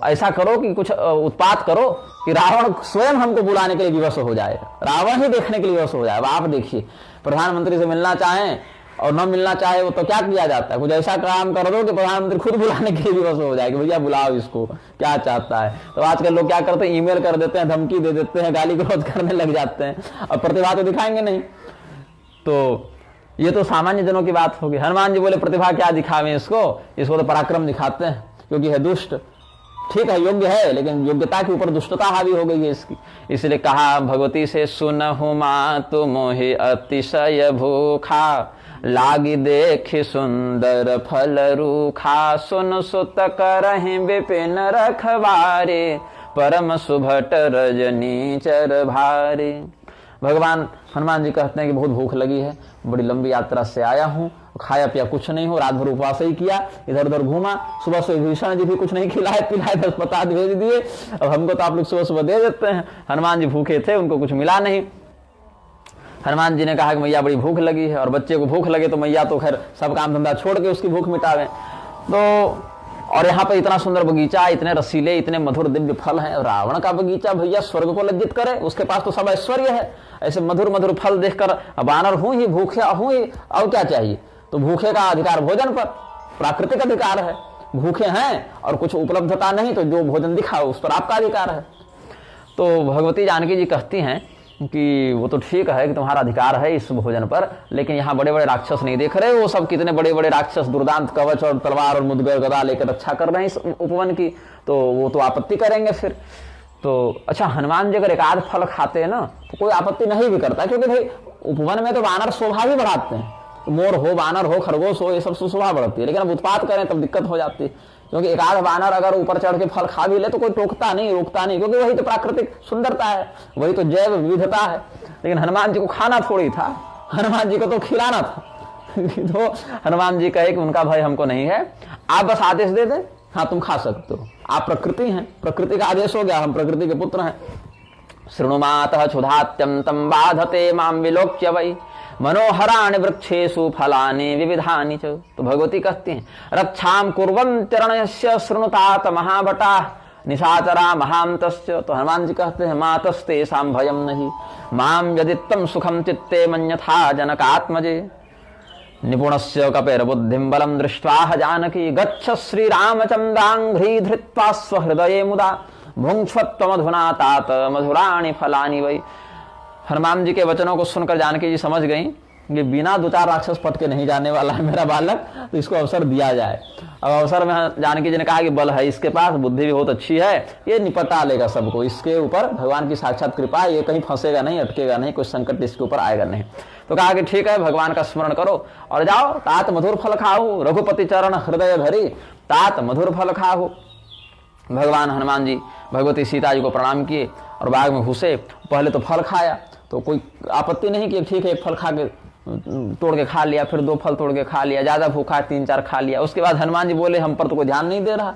ऐसा करो कि कुछ उत्पात करो कि रावण स्वयं हमको बुलाने के लिए विवश हो जाए, रावण ही देखने के लिए विवश हो जाए। अब आप देखिए, प्रधानमंत्री से मिलना चाहें और न मिलना चाहे वो तो क्या किया जाता है, कुछ ऐसा काम कर दो कि प्रधानमंत्री खुद बुलाने के लिए विवश हो जाए कि भैया बुलाओ इसको, क्या चाहता है। तो आजकल लोग क्या करते हैं, ईमेल कर देते हैं, धमकी दे देते हैं, गाली गलौज करने लग जाते हैं, और प्रतिभा तो दिखाएंगे नहीं। तो ये तो सामान्य जनों की बात होगी। हनुमान जी बोले प्रतिभा क्या दिखावे इसको तो पराक्रम दिखाते हैं, क्योंकि है दुष्ट। ठीक है, योग्य है, लेकिन योग्यता के ऊपर दुष्टता हावी हो गई है इसकी। इसलिए कहा भगवती से, सुनहु मातु मोहि अतिशय भूखा, लागी देखि सुंदर फल रूखा, सुन सुत करहि विपिन रखवारे, परम सुभट रजनीचर भारे। भगवान हनुमान जी कहते हैं कि बहुत भूख लगी है, बड़ी लंबी यात्रा से आया हूँ, खाया पिया कुछ नहीं हो, रात भर उपवास ही किया, इधर उधर घूमा, सुबह से विभीषण जी भी कुछ नहीं खिलाए पिलाए, बस पता भेज दिए। अब हमको तो आप लोग सुबह सुबह दे देते हैं। हनुमान जी भूखे थे, उनको कुछ मिला नहीं। हनुमान जी ने कहा कि मैया बड़ी भूख लगी है, और बच्चे को भूख लगे तो मैया तो खैर सब काम धंधा छोड़ के उसकी भूख मिटावे। तो और यहाँ पे इतना सुंदर बगीचा, इतने रसीले, इतने मधुर दिव्य फल हैं। रावण का बगीचा भैया स्वर्ग को लज्जित करे, उसके पास तो सब ऐश्वर्य है। ऐसे मधुर मधुर फल देखकर बानर हूं ही, भूखे हूं ही, और क्या चाहिए। तो भूखे का अधिकार भोजन पर, प्राकृतिक अधिकार है। भूखे हैं और कुछ उपलब्धता नहीं, तो जो भोजन दिखाओ उस पर आपका अधिकार है। तो भगवती जानकी जी कहती हैं कि वो तो ठीक है कि तुम्हारा अधिकार है इस भोजन पर, लेकिन यहाँ बड़े बड़े राक्षस नहीं देख रहे, वो सब कितने बड़े बड़े राक्षस दुर्दांत कवच और तलवार और मुदगर गदा लेकर रक्षा कर रहे हैं इस उपवन की, तो वो तो आपत्ति करेंगे फिर। तो अच्छा, हनुमान जी अगर एक आध फल खाते हैं ना तो कोई आपत्ति नहीं भी करता, क्योंकि भाई उपवन में तो वानर शोभा भी बढ़ाते हैं। मोर हो, बानर हो, खरगोश हो, ये सब शोभा बढ़ती है। लेकिन अब उत्पात करें तब दिक्कत हो जाती है, क्योंकि एक आध बानर अगर ऊपर चढ़ के फल खा भी ले तो कोई टोकता नहीं, रोकता नहीं, क्योंकि वही तो प्राकृतिक सुंदरता है, वही तो जैव विविधता है। लेकिन हनुमान जी को खाना थोड़ी था, हनुमान जी को तो खिलाना था। तो हनुमान जी कहे कि उनका भय हमको नहीं है, आप बस आदेश दे दें, हाँ तुम खा सकते हो, आप प्रकृति हैं, प्रकृति का आदेश हो गया, हम प्रकृति के पुत्र हैं। शृणुमातः क्षुधात्यंतम बाधते माम विलोक्य वै मनोहराणि वृक्षेषु फलानि विविधानि च। तो भगवती कहती हैं रक्षाम कुर्वन्त्यरणयस्य शृणुतात महाभटा निशाचरा महांतस्य। तो हनुमान जी कहते हैं मातस्ते साम भयम नहीं माम यदित्तम सुखम चित्ते मन्यथा जनकात्मजे निपुणस्य कपेर बुद्धिं बलम दृष्ट्वा जानकी गच्छ श्री रामचंद्रांघ्री धृत्वा स्वहृदये मुदा भुंक्ष्वत्वमधुना तात मधुराणि फलानि वै। हनुमान जी के वचनों को सुनकर जानकी जी समझ गई कि बिना दो चार राक्षस पट के नहीं जाने वाला है मेरा बालक, तो इसको अवसर दिया जाए। अब अवसर में जानकी जी ने कहा कि बल है इसके पास, बुद्धि भी बहुत अच्छी है, ये निपटा लेगा सबको, इसके ऊपर भगवान की साक्षात कृपा है, ये कहीं फंसेगा नहीं, अटकेगा नहीं, कोई संकट इसके ऊपर आएगा नहीं। तो कहा कि ठीक है, भगवान का स्मरण करो और जाओ, तात मधुर फल खाओ, रघुपति चरण हृदय भरी, तात मधुर फल खाओ। भगवान हनुमान जी भगवती सीता जी को प्रणाम किए और बाग में घुसे। पहले तो फल खाया तो कोई आपत्ति नहीं कि ठीक है एक फल खा के तोड़ के खा लिया, फिर दो फल तोड़ के खा लिया, ज्यादा भूखा 3-4 खा लिया। उसके बाद हनुमान जी बोले हम पर तो कोई ध्यान नहीं दे रहा,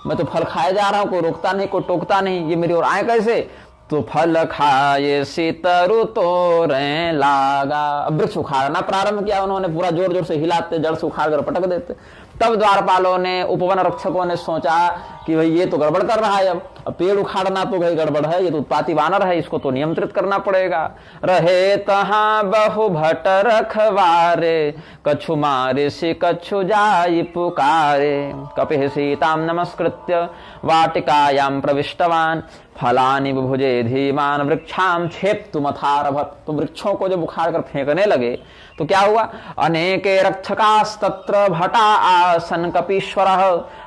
मैं तो फल खाए जा रहा हूँ, कोई रोकता नहीं, कोई टोकता नहीं, ये मेरी ओर आए कैसे। तो फल खाए सीतरु तोड़े लागा। अब वृक्ष उखाड़ना प्रारंभ किया उन्होंने, पूरा जोर जोर से हिलाते, जड़ से उखाड़ कर पटक देते। तब द्वारपालों ने, उपवन रक्षकों ने सोचा कि भाई ये तो गड़बड़ कर रहा है, अब पेड़ उखाड़ना तो भाई गड़बड़ है, ये तो उत्पाती वानर है, इसको तो नियंत्रित करना पड़ेगा। रहे तहां बहु भट रखवारे, कछु मारे से कछु जाई पुकारे। कपिः सीतां नमस्कृत्य वाटिकायां प्रविष्टवान, फलानि बुभुजे धीमान वृक्षाम क्षेप्तुमथारभत। तो वृक्षों को जब उखाड़ कर फेंकने लगे तो क्या हुआ, अनेके रक्षकास्तत्र भटा आसन कपीश्वरः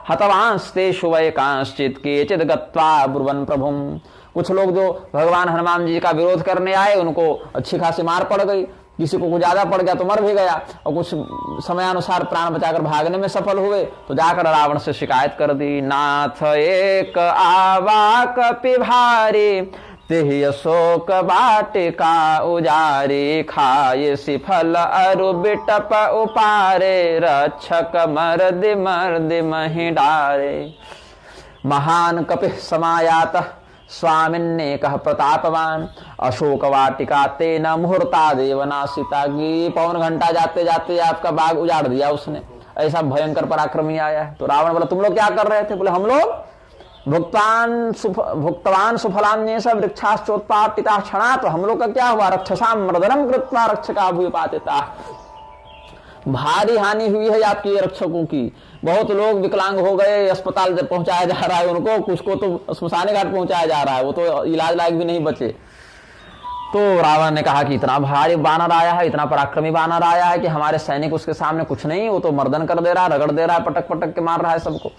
हतवांस्तेषु वै कांश्चित् केचित् गत्वा ब्रुवन् प्रभुम्। कुछ लोग जो भगवान हनुमान जी का विरोध करने आए उनको अच्छी खासी मार पड़ गई, किसी को कुछ ज्यादा पड़ गया तो मर भी गया, और कुछ समयानुसार प्राण बचाकर भागने में सफल हुए तो जाकर रावण से शिकायत कर दी। नाथ एक आवा कपि भारी, तिहि अशोक वाटिका उजारी, खाये सिफल अरु बिटप उपारे, रक्षक मर्द मर्द महि डारे। महान कपिः समायातः स्वामिन्ने कह प्रतापवान, अशोक वाटिका तेन मुहूर्ता देवनाशिता। की पौन घंटा जाते जाते आपका बाग उजाड़ दिया उसने, ऐसा भयंकर पराक्रमी आया है। तो रावण बोला तुम लोग क्या कर रहे थे, बोले हम लोग भुक्तवान सुफलान्य सब वृक्षाश्चोत्पाटिता क्षणा। तो हम लोग का क्या हुआ, रक्षसाम मर्दनम कृत्वा रक्षका भूपातिता। भारी हानि हुई है आपकी रक्षकों की, बहुत लोग विकलांग हो गए, अस्पताल पहुंचाया जा रहा है उनको, कुछ को तो श्मशान घाट पहुंचाया जा रहा है, वो तो इलाज लायक भी नहीं बचे। तो रावण ने कहा कि इतना भारी बानर आया है, इतना पराक्रमी बानर आया है कि हमारे सैनिक उसके सामने कुछ नहीं, वो तो मर्दन कर दे रहा है, रगड़ दे रहा है, पटक पटक के मार रहा है सबको।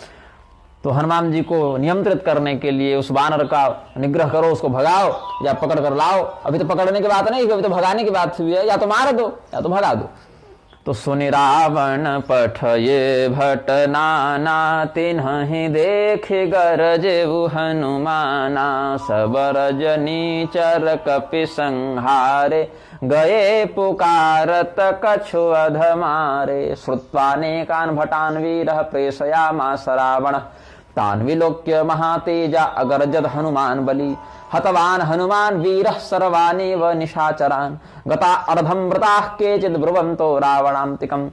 तो हनुमान जी को नियंत्रित करने के लिए उस बानर का निग्रह करो, उसको भगाओ या पकड़ कर लाओ। अभी तो पकड़ने की बात नहीं, अभी तो भगाने की बात हुई है, या तो मार दो या तो भगा दो। तो सुनि रावण पठये भट नाना, तिन्हि देख गरजेउ हनुमाना। सब रजनी चर कपि संहारे, गए पुकारत कछु अधमारे। श्रुत्वानेकान् भटान् वीरः प्रेषयामास रावणः, तान् विलोक्य महातेजा अगर्जत हनुमान बलि। हतवान हनुमान वीरः सर्वाणि व निशाचरान्, गता अर्धम व्रताः केचिद् ब्रुवन्तो रावणान्तिकम्।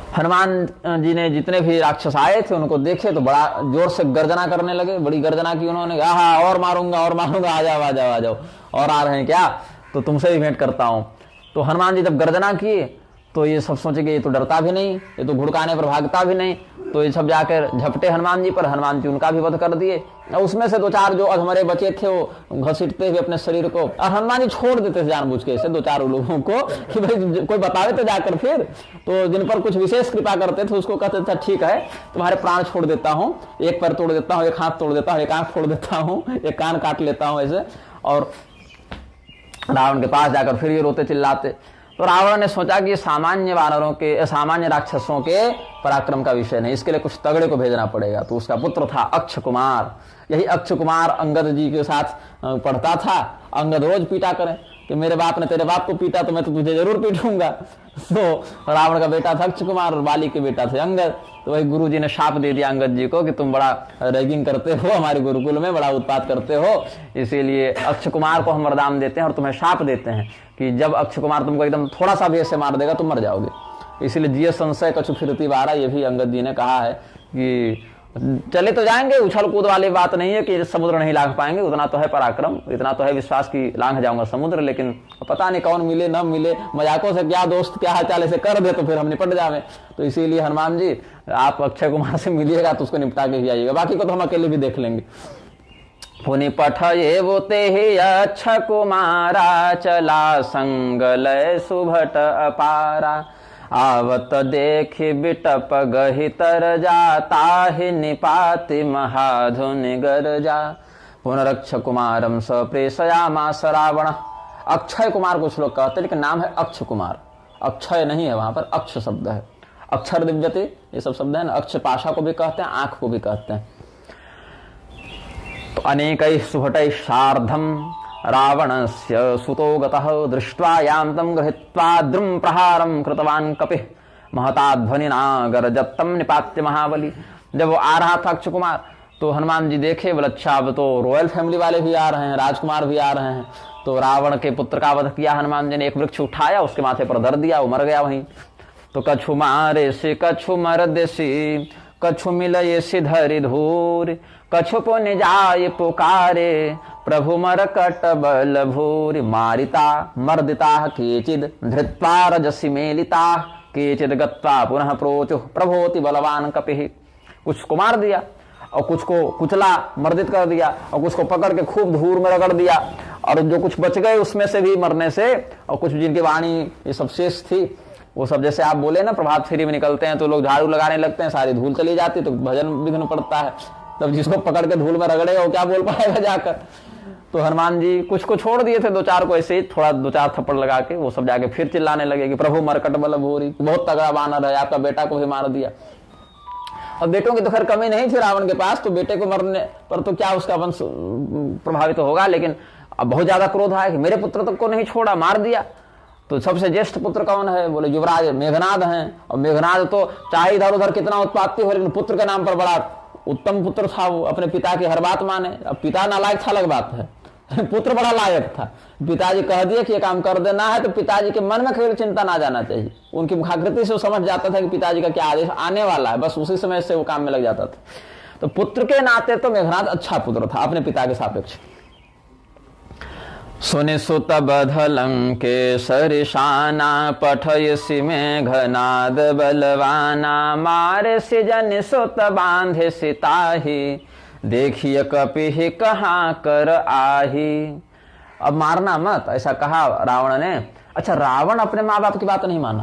हनुमान जी ने जितने भी राक्षस आए थे उनको देखे तो बड़ा जोर से गर्जना करने लगे, बड़ी गर्जना की उन्होंने, हाँ और मारूंगा, आ जाओ आ जाओ आ जाओ, और आ रहे हैं क्या, तो तुमसे भी भेंट करता हूं। तो हनुमान जी जब गर्जना किए तो ये सब सोचे कि ये तो डरता भी नहीं, ये तो घुड़काने पर भागता भी नहीं, तो ये सब जाकर झपटे हनुमान जी पर, हनुमान जी उनका भी वध कर दिए। और उसमें से दो चार जो अधमरे बचे थे वो घसीटते हुए अपने शरीर को, और हनुमान जी छोड़ देते थे जानबूझ के ऐसे दो चार लोगों को कि भाई कोई बतावे तो जाकर फिर, तो जिन पर कुछ विशेष कृपा करते थे उसको कहते थे ठीक है तुम्हारे प्राण छोड़ देता हूँ, एक पैर तोड़ देता हूँ, एक हाथ तोड़ देता हूँ, एक आंख फोड़ देता हूँ, एक कान काट लेता हूँ ऐसे। और रावण के पास जाकर फिर ये रोते चिल्लाते। तो रावण ने सोचा कि ये सामान्य वानरों के, सामान्य राक्षसों के पराक्रम का विषय नहीं, इसके लिए कुछ तगड़े को भेजना पड़ेगा। तो उसका पुत्र था अक्ष कुमार। यही अक्ष कुमार अंगद जी के साथ पढ़ता था। अंगद रोज पीटा करें कि मेरे बाप ने तेरे बाप को पीटा तो मैं तो तुझे जरूर पीटूंगा। तो रावण का बेटा था अक्ष कुमार और बाली के बेटा थे अंगद। तो वही गुरु जी ने शाप दे दिया अंगद जी को कि तुम बड़ा रैगिंग करते हो, हमारे गुरुकुल में बड़ा उत्पात करते हो, इसीलिए अक्ष कुमार को हम वरदान देते हैं और तुम्हें शाप देते हैं कि जब अक्ष कुमार तुमको एकदम थोड़ा सा भी ऐसे मार देगा तुम मर जाओगे। इसलिए जिय संशय कछु फिरती बारा, ये भी अंगद जी ने कहा है कि चले तो जाएंगे, उछल कूद वाली बात नहीं है कि समुद्र नहीं लांघ पाएंगे, उतना तो है पराक्रम, इतना तो है विश्वास की लांघ जाऊंगा समुद्र, लेकिन पता नहीं कौन मिले न मिले, मजाकों से क्या दोस्त क्या हाल चाल ऐसे कर दे तो फिर हम निपट जावे। तो इसीलिए हनुमान जी आप अक्षय कुमार से मिलिएगा तो उसको निपटा के ही आइएगा, बाकी को तो हम अकेले भी देख लेंगे। पुनि पठये वो ते ही अक्षय कुमारा, चला संगलय सुभट अपारा, आवत देखि बिटप गहि तर जा, ताहि निपाति महाधुनि गरजा, पुनरक्ष कुमारम स प्रेषयामास रावण। अक्षय कुमार कुछ लोग कहते हैं लेकिन नाम है अक्ष कुमार, अक्षय नहीं है, वहां पर अक्ष शब्द है। अक्षर दिव्यते ये सब शब्द है ना, अक्ष पाशा को भी कहते हैं, आंख को भी कहते हैं। तो अनेकैः सुभटैः सार्धम रावणस्य सुतो गतः, दृष्ट्वा यां तं गृहीत्वा द्रुम प्रहारं कृतवान् कपिः, महता ध्वनिना गर्जत्तं निपात्य महाबली। जब वो आ रहा था अक्ष कुमार तो हनुमान जी देखे, बोले अच्छा अब तो रॉयल फैमिली वाले भी आ रहे हैं, राजकुमार भी आ रहे हैं। तो रावण के पुत्र का वध किया हनुमान जी ने, एक वृक्ष उठाया उसके माथे पर धर दिया, वो मर गया वहीं। तो कछु मारे से कछु मर देसी, कछु मिलये से धरि धूर, कछु पुण्य जाय पुकारे, प्रभु मरकट बल भूरि, मारिता मर्दिता केचिद धृत्वा रजसि मेलिता, केचिद गत्वा पुनः प्रोचुः प्रभोति बलवान कपिः। कुछ को मार दिया और कुछ को कुचला मर्दित कर दिया और कुछ को पकड़ के खूब धूर में रगड़ दिया, और जो कुछ बच गए उसमें से भी मरने से, और कुछ जिनकी वाणी ये सब शेष थी वो सब, जैसे आप बोले ना प्रभात फेरी में निकलते हैं तो लोग झाड़ू लगाने लगते हैं, सारी धूल चली जाती तो भजन विघ्न पड़ता है, तब जिसको पकड़ के धूल में रगड़ेगा वो क्या बोल पाएगा जाकर। तो हनुमान जी कुछ को छोड़ दिए थे, दो चार को ऐसे ही थोड़ा दो चार थप्पड़ लगा के, वो सब जाके फिर चिल्लाने लगे कि प्रभु मरकट बल भूरि, बहुत तगड़ा बानर है, आपका बेटा को भी मार दिया। अब बेटों की तो खैर कमी नहीं थी रावण के पास, तो बेटे को मरने पर तो क्या उसका वंश प्रभावित तो होगा, लेकिन अब बहुत ज्यादा क्रोध आया कि मेरे पुत्र तक को नहीं छोड़ा, मार दिया। तो सबसे ज्येष्ठ पुत्र कौन है, बोले युवराज मेघनाद हैं, और मेघनाद तो चाहे इधर उधर कितना उत्पाती हो लेकिन पुत्र के नाम पर बड़ा उत्तम पुत्र था, वो अपने पिता की हर बात माने। अब पिता नालायक था अलग बात है, पुत्र बड़ा लायक था। पिताजी कह दिए कि ये काम कर देना है तो पिताजी के मन में कभी चिंता ना जाना चाहिए, उनकी मुखाकृति से वो समझ जाता था कि पिताजी का क्या आदेश आने वाला है, बस उसी समय से वो काम में लग जाता था। तो पुत्र के नाते तो मेघनाद अच्छा पुत्र था अपने पिता के सापेक्ष। सुनि सुत बधलंकेसरि शाना, पठयसि मेघनाद बलवाना, मारसि जनि सुत बांधसि ताहि, देखिए कपिहि कहाँ कर आही। अब मारना मत ऐसा कहा रावण ने। अच्छा, रावण अपने माँ बाप की बात नहीं माना,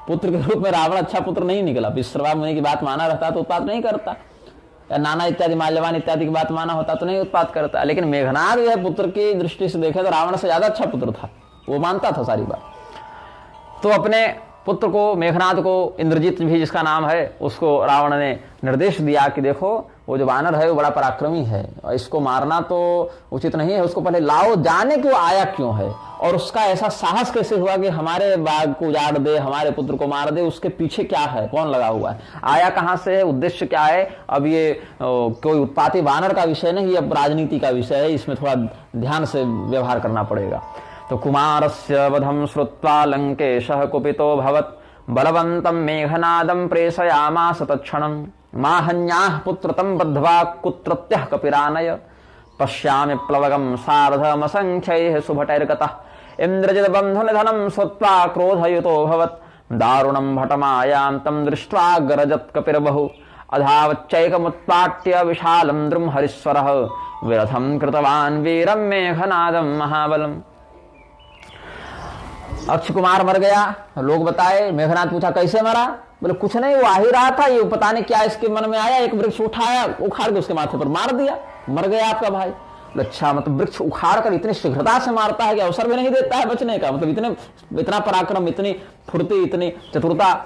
पुत्र के रूप में रावण अच्छा पुत्र नहीं निकला। विश्रवा मुनि की बात माना रहता तो उत्पात नहीं करता, या नाना इत्यादि माल्यवान इत्यादि की बात माना होता तो नहीं उत्पात करता। लेकिन मेघनाद यह पुत्र की दृष्टि से देखे तो रावण से ज्यादा अच्छा पुत्र था, वो मानता था सारी बात। तो अपने पुत्र को, मेघनाद को, इंद्रजीत भी जिसका नाम है, उसको रावण ने निर्देश दिया कि देखो वो जो वानर है वो बड़ा पराक्रमी है, और इसको मारना तो उचित नहीं है, उसको पहले लाओ, जाने कि वो आया क्यों है और उसका ऐसा साहस कैसे हुआ कि हमारे बाग को उजाड़ दे, हमारे पुत्र को मार दे, उसके पीछे क्या है, कौन लगा हुआ है, आया कहाँ से है, उद्देश्य क्या है। अब ये कोई उत्पाती वानर का विषय नहीं, अब राजनीति का विषय है, इसमें थोड़ा ध्यान से व्यवहार करना पड़ेगा। तो कुमारस्य वधं श्रुत्वा लंकेशः कुपितो भवत्, बलवंतं मेघनादं प्रेषयामास तत्क्षणं माहन्याः पुत्र तं बद्ध्वा कुत्रत्यः कपिरानय पश्यामि प्लवगं सार्धमसंख्यैः सुभटैर्गतः इन्द्रजितबन्धुनिधनं श्रुत्वा क्रोधयुतोऽभवत् दारुणं भटमायां तं दृष्ट्वा गरजत् कपिर्बहु अधावच्चैकमुत्पाट्य विशालं द्रुमहरीश्वरः विरथं कृतवान् वीरं मेघनादं महाबलम्। अक्षय कुमार मर गया, लोग बताए। मेघनाद पूछा कैसे मरा? बोले कुछ नहीं, वो आ ही रहा था, ये पता नहीं क्या इसके मन में आया, एक वृक्ष उठाया, उखाड़ के उसके माथे पर मार दिया, मर गया आपका भाई। अच्छा, मतलब वृक्ष उखाड़ कर इतनी शीघ्रता से मारता है कि अवसर भी नहीं देता है बचने का। मतलब इतना पराक्रम, इतनी फुर्ती, इतनी चतुरता,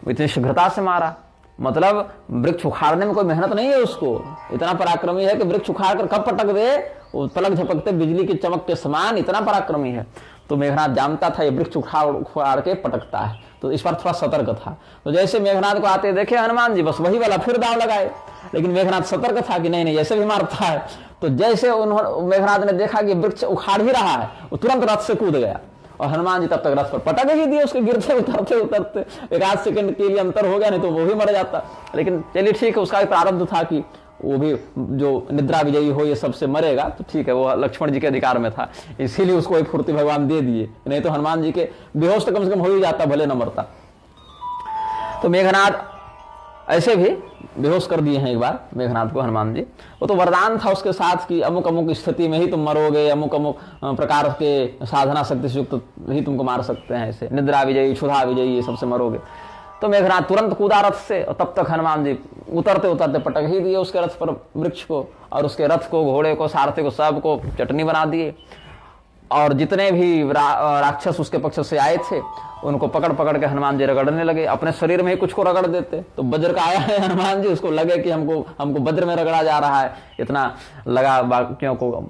इतनी शीघ्रता से मारा। मतलब वृक्ष उखाड़ने में कोई मेहनत नहीं है उसको, इतना पराक्रमी है कि वृक्ष उखाड़ कर कब पटक दे, वो पलक झपकते बिजली की चमक के समान इतना पराक्रमी है। तो मेघनाद जानता था ये वृक्ष उखाड़ के पटकता है, तो इस पर थोड़ा सतर्क था। तो जैसे मेघनाद को आते देखे हनुमान जी, बस वही वाला फिर दाव लगाए। लेकिन मेघनाद सतर्क था कि नहीं ऐसे भी मारता है। तो जैसे मेघनाद ने देखा कि वृक्ष उखाड़ ही रहा है, वो तुरंत रथ से कूद गया और हनुमान जी तब तक रथ पर पटक ही दिए उसके गिरते उतरते उतरते। एक आध सेकंड के लिए अंतर हो गया, नहीं तो वो भी मर जाता। लेकिन चलिए ठीक है, उसका भी प्रारब्ध था कि वो भी जो निद्रा विजयी हो ये सबसे मरेगा, तो ठीक है, वो लक्ष्मण जी के अधिकार में था, इसीलिए उसको एक फुर्ती भगवान दे दिए। नहीं तो हनुमान जी के बेहोश तो कम से कम हो ही जाता, भले न मरता। तो मेघनाद ऐसे भी बेहोश कर दिए हैं एक बार मेघनाद को हनुमान जी। वो तो वरदान था उसके साथ कि अमुक अमुक स्थिति में ही तुम मरोगे, अमुक अमुक प्रकार के साधना शक्ति से युक्त ही तुमको मार सकते हैं, ऐसे निद्रा विजयी, क्षुधा विजयी, ये सबसे मरोगे। तो मेघनाद तुरंत कूदा रथ से, और तब तक हनुमान जी उतरते उतरते पटक ही दिए उसके रथ पर वृक्ष को, और उसके रथ को, घोड़े को, सारथी को, सब को चटनी बना दिए। और जितने भी राक्षस उसके पक्ष से आए थे उनको पकड़ पकड़ के हनुमान जी रगड़ने लगे, अपने शरीर में ही कुछ को रगड़ देते। तो वज्र का आया है हनुमान जी, उसको लगे कि हमको वज्र में रगड़ा जा रहा है, इतना लगा बाकियों को।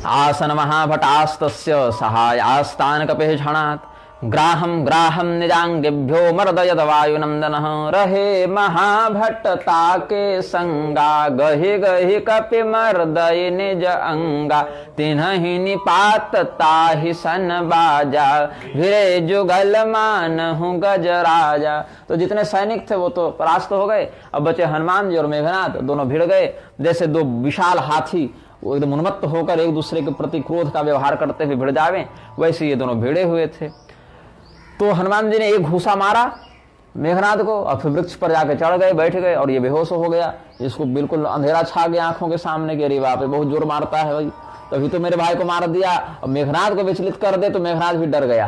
आसन महाभटास्तस्य सहायास्तान कपिः क्षणात् ग्राहम ग्राहम निजांगेभ्यो मर्दयद वायुनंदनः रहे महाभट्टता के संगा गहि गहि कपि मर्दय निज अंगा तिन्हि निपात ताहि सन बाजा भिरे जुगल मानहु गजराजा। तो जितने सैनिक थे वो तो परास्त हो गए, अब बचे हनुमान जी और मेघनाद, दोनों भिड़ गए। जैसे दो विशाल हाथी वो एकदम उन्मत्त होकर एक दूसरे के प्रति क्रोध का व्यवहार करते हुए भिड़ जावे, वैसे ये दोनों भिड़े हुए थे। तो हनुमान जी ने एक घूसा मारा मेघनाद को और फिर वृक्ष पर जाके चढ़ गए, बैठ गए, और ये बेहोश हो गया। इसको बिल्कुल अंधेरा छा गया आंखों के सामने कि अरे बाप रे, बहुत जोर मारता है भाई, तभी तो मेरे भाई को मार दिया। अब मेघनाद को विचलित कर दे तो मेघनाद भी डर गया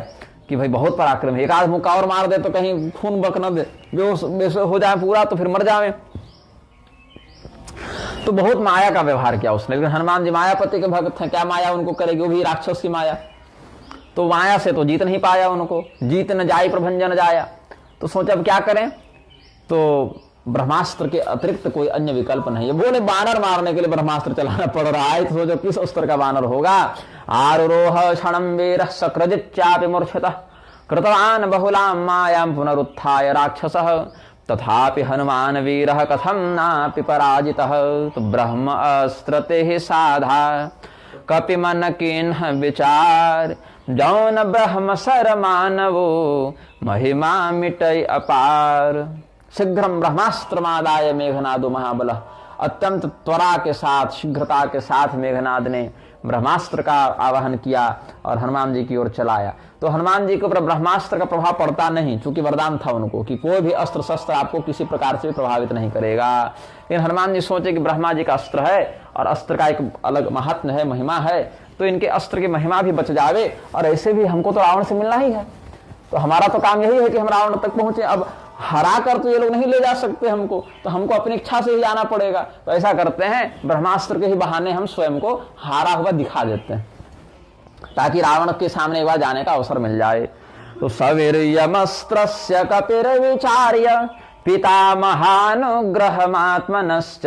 कि भाई बहुत पराक्रम है, एक आध मुक्का और मार दे तो कहीं खून बक न दे, बेहोश हो जाए पूरा तो फिर मर जावे। तो बहुत माया का व्यवहार किया उसने। लेकिन हनुमान जी मायापति के भक्त हैं, क्या माया उनको करेगी, वो भी राक्षस की माया। तो माया से तो जीत नहीं पाया उनको, जीत न जाई प्रभंजन जाया। तो सोचा अब क्या करें, तो ब्रह्मास्त्र के अतिरिक्त कोई अन्य विकल्प नहीं है। बोले बानर मारने के लिए ब्रह्मास्त्र चलाना पड़ रहा है, तो सोचो किस अस्त्र का बानर होगा। आरुरोह क्षणं वीरः सक्रजिच्चापि मूर्छितः कृतवान् बहुलां मायां पुनरुत्थाय राक्षसः तथापि हनुमान वीरः कथं नापि पराजितः। तो ब्रह्म अस्त्र ते साधा कपि मन किन्ह विचार जौन ब्रह्म सर मानवो महिमा मिटै अपार। शीघ्रम ब्रह्मास्त्रमादाय मेघनादो महाबलः। अत्यंत त्वरा के साथ, शीघ्रता के साथ मेघनाद ने ब्रह्मास्त्र का आवाहन किया और हनुमान जी की ओर चलाया। तो हनुमान जी के ऊपर ब्रह्मास्त्र का प्रभाव पड़ता नहीं, चूंकि वरदान था उनको कि कोई भी अस्त्र शस्त्र आपको किसी प्रकार से भी प्रभावित नहीं करेगा। लेकिन हनुमान जी सोचे कि ब्रह्मा जी का अस्त्र है और अस्त्र का एक अलग महात्म्य है, महिमा है, तो इनके अस्त्र की महिमा भी बच जावे। और ऐसे भी हमको तो रावण से मिलना ही है, तो हमारा तो काम यही है कि हम रावण तक पहुंचे। अब हरा कर तो ये लोग नहीं ले जा सकते हमको, तो हमको अपनी इच्छा से ही जाना पड़ेगा। तो ऐसा करते हैं, ब्रह्मास्त्र के ही बहाने हम स्वयं को हारा हुआ दिखा देते हैं, ताकि रावण के सामने एक बार जाने का अवसर मिल जाए। तो सवीर्यमस्त्रस्य कपिर्विचार्य पितामहानुग्रहमात्मनश्च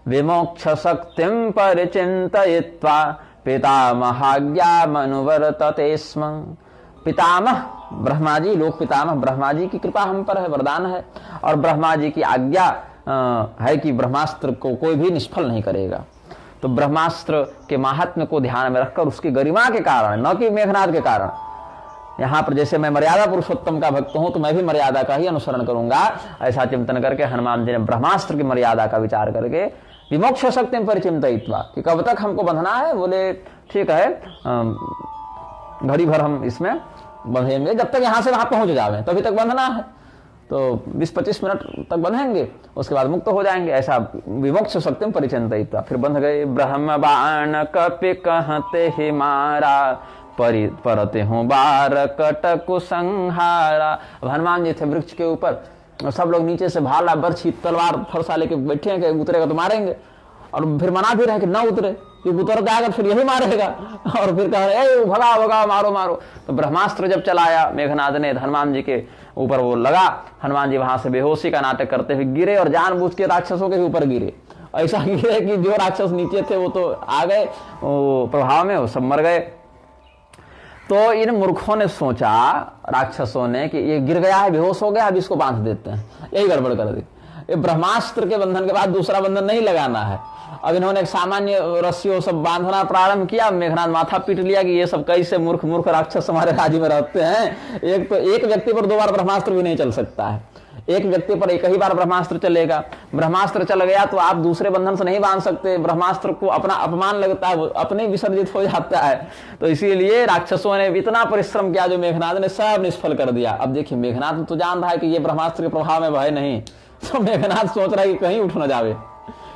विमोक्ष शक्तिं परिचिन्तयित्वा पितामहाज्ञामनुवर्तते स्म। पितामह ब्रह्मा जी, लोक पितामह ब्रह्मा जी की कृपा हम पर है, वरदान है, और ब्रह्मा जी की आज्ञा है कि ब्रह्मास्त्र को कोई भी निष्फल नहीं करेगा। तो ब्रह्मास्त्र के महात्म्य को ध्यान में रखकर, उसकी गरिमा के कारण, न कि मेघनाद के कारण, यहाँ पर जैसे मैं मर्यादा पुरुषोत्तम का भक्त हूं तो मैं भी मर्यादा का ही अनुसरण करूंगा। ऐसा चिंतन करके हनुमान जी ने ब्रह्मास्त्र की मर्यादा का विचार करके विमोक्ष शक्ति में परिचिंतयित्वा कि कब तक हमको बंधना है। बोले ठीक है, घड़ी भर हम इसमें बंधेंगे, जब तक यहाँ से वहां पहुंच जावे तभी तक बंधना है, तो 20-25 मिनट तक बंधेंगे, उसके बाद मुक्त हो जाएंगे। ऐसा विमोक्ष शक्ति में परिचिंतयित्वा फिर बंध गए। ब्रह्म बाण कपि कहते ही मारा, परते हूँ बार कटकु संहारा। अब हनुमान जी थे वृक्ष के ऊपर, सब लोग नीचे से भाला बर्छी तलवार फरसा लेके बैठे हैं कि उतरेगा तो मारेंगे, और फिर मना भी रहे कि न उतरे, कि उतर जाएगा फिर यही मारेगा, और फिर कह रहे भगाओ भगाओ मारो मारो। तो ब्रह्मास्त्र जब चलाया मेघनाद ने हनुमान जी के ऊपर, वो लगा, हनुमान जी वहां से बेहोशी का नाटक करते हुए गिरे और जानबूझ के राक्षसों के ऊपर गिरे। ऐसा गिरे कि जो राक्षस नीचे थे वो तो आ गए प्रभाव में, वो सब मर गए। तो इन मूर्खों ने सोचा, राक्षसों ने, कि ये गिर गया है, बेहोश हो गया, अब इसको बांध देते हैं। यही गड़बड़ कर दी। ये ब्रह्मास्त्र के बंधन के बाद दूसरा बंधन नहीं लगाना है। अब इन्होंने एक सामान्य रस्सियों सब बांधना प्रारंभ किया। मेघनाद माथा पीट लिया कि ये सब कैसे मूर्ख मूर्ख राक्षस हमारे राज्य में रहते हैं। एक तो एक व्यक्ति पर 2 बार ब्रह्मास्त्र भी नहीं चल सकता है, एक व्यक्ति पर एक ही बार ब्रह्मास्त्र चलेगा। ब्रह्मास्त्र चल गया तो आप दूसरे बंधन से नहीं बांध सकते, ब्रह्मास्त्र को अपना अपमान लगता है, वो अपने विसर्जित हो जाता है। तो इसीलिए राक्षसों ने इतना परिश्रम किया जो मेघनाद ने सब निष्फल कर दिया। अब देखिए मेघनाद तो जान रहा है कि ये ब्रह्मास्त्र के प्रभाव में भय नहीं, तो मेघनाद सोच रहा है कि कहीं उठ न जावे,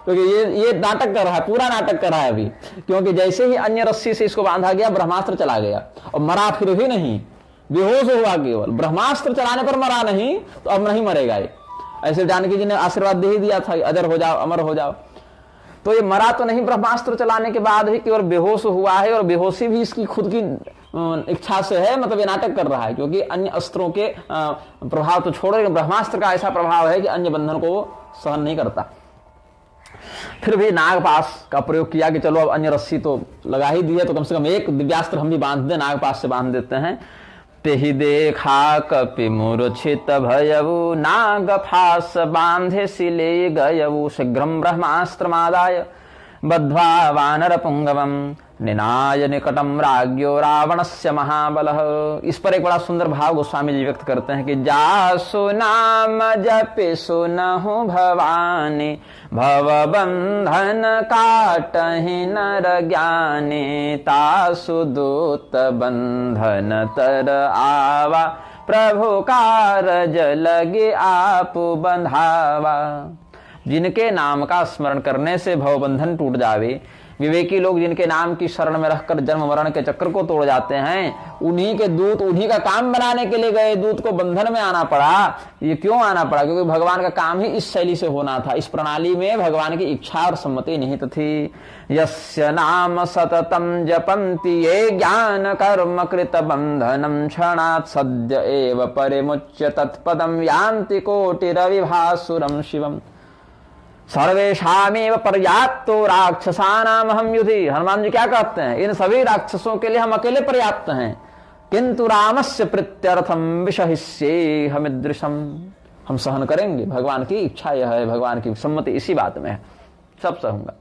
क्योंकि ये नाटक कर रहा है, पूरा नाटक कर रहा है अभी। क्योंकि जैसे ही अन्य रस्सी से इसको बांधा गया, ब्रह्मास्त्र चला गया और मरा फिर भी नहीं, बेहोश हुआ केवल। ब्रह्मास्त्र चलाने पर मरा नहीं, तो अब नहीं मरेगा ये। ऐसे जानकी जी ने आशीर्वाद दे ही दिया था, अजर हो जाओ, अमर हो जाओ। तो ये मरा तो नहीं, ब्रह्मास्त्र चलाने के बाद ही केवल बेहोश हुआ है, और बेहोशी भी इसकी खुद की इच्छा से है, मतलब ये नाटक कर रहा है। क्योंकि अन्य अस्त्रों के प्रभाव तो छोड़ो, ब्रह्मास्त्र का ऐसा प्रभाव है कि अन्य बंधन को सहन नहीं करता। फिर भी नागपाश का प्रयोग किया कि चलो अब अन्य रस्सी तो लगा ही दी है, तो कम से कम एक दिव्यास्त्र हम भी बांध दें, नागपाश से बांध देते हैं। तेहि देखा कपि मूर्छित भयऊ, नाग फास बांधे सिले गयऊ। शीघ्रम ब्रह्मास्त्रमादाय बद्ध्वा वानर पुंगवम, निनाय निकटम राज्ञो रावणस्य महाबलः। इस पर एक बड़ा सुंदर भाव गोस्वामी जी व्यक्त करते हैं कि जासु नाम जपे सुनहु भवानी, भव बंधन काटहि नर ज्ञानी। तासु दूत बंधन तर आवा, प्रभु कारज लगे आप बंधावा। जिनके नाम का स्मरण करने से भवबंधन टूट जावे, विवेकी लोग जिनके नाम की शरण में रहकर जन्म मरण के चक्र को तोड़ जाते हैं, उन्हीं के दूत, उन्हीं का काम बनाने के लिए गए दूत को बंधन में आना पड़ा। ये क्यों आना पड़ा? क्योंकि भगवान का काम ही इस शैली से होना था। इस प्रणाली में भगवान की इच्छा और सम्मति निहित थी। यस्य नाम सततम जपन्ति ये ज्ञान कर्म कृत बंधनम, क्षणात् सद्य एव परिमुच्य तत्पदम यान्ति कोटिरविभासुरम शिवम। सर्वेषामेव पर्याप्तो राक्षसानाम हम युधि। हनुमान जी क्या कहते हैं? इन सभी राक्षसों के लिए हम अकेले पर्याप्त हैं, किंतु रामस्य प्रीत्यर्थम विषहिष्ये हमिदृशम। हम सहन करेंगे, भगवान की इच्छा यह है, भगवान की सम्मति इसी बात में है, सब सहूंगा।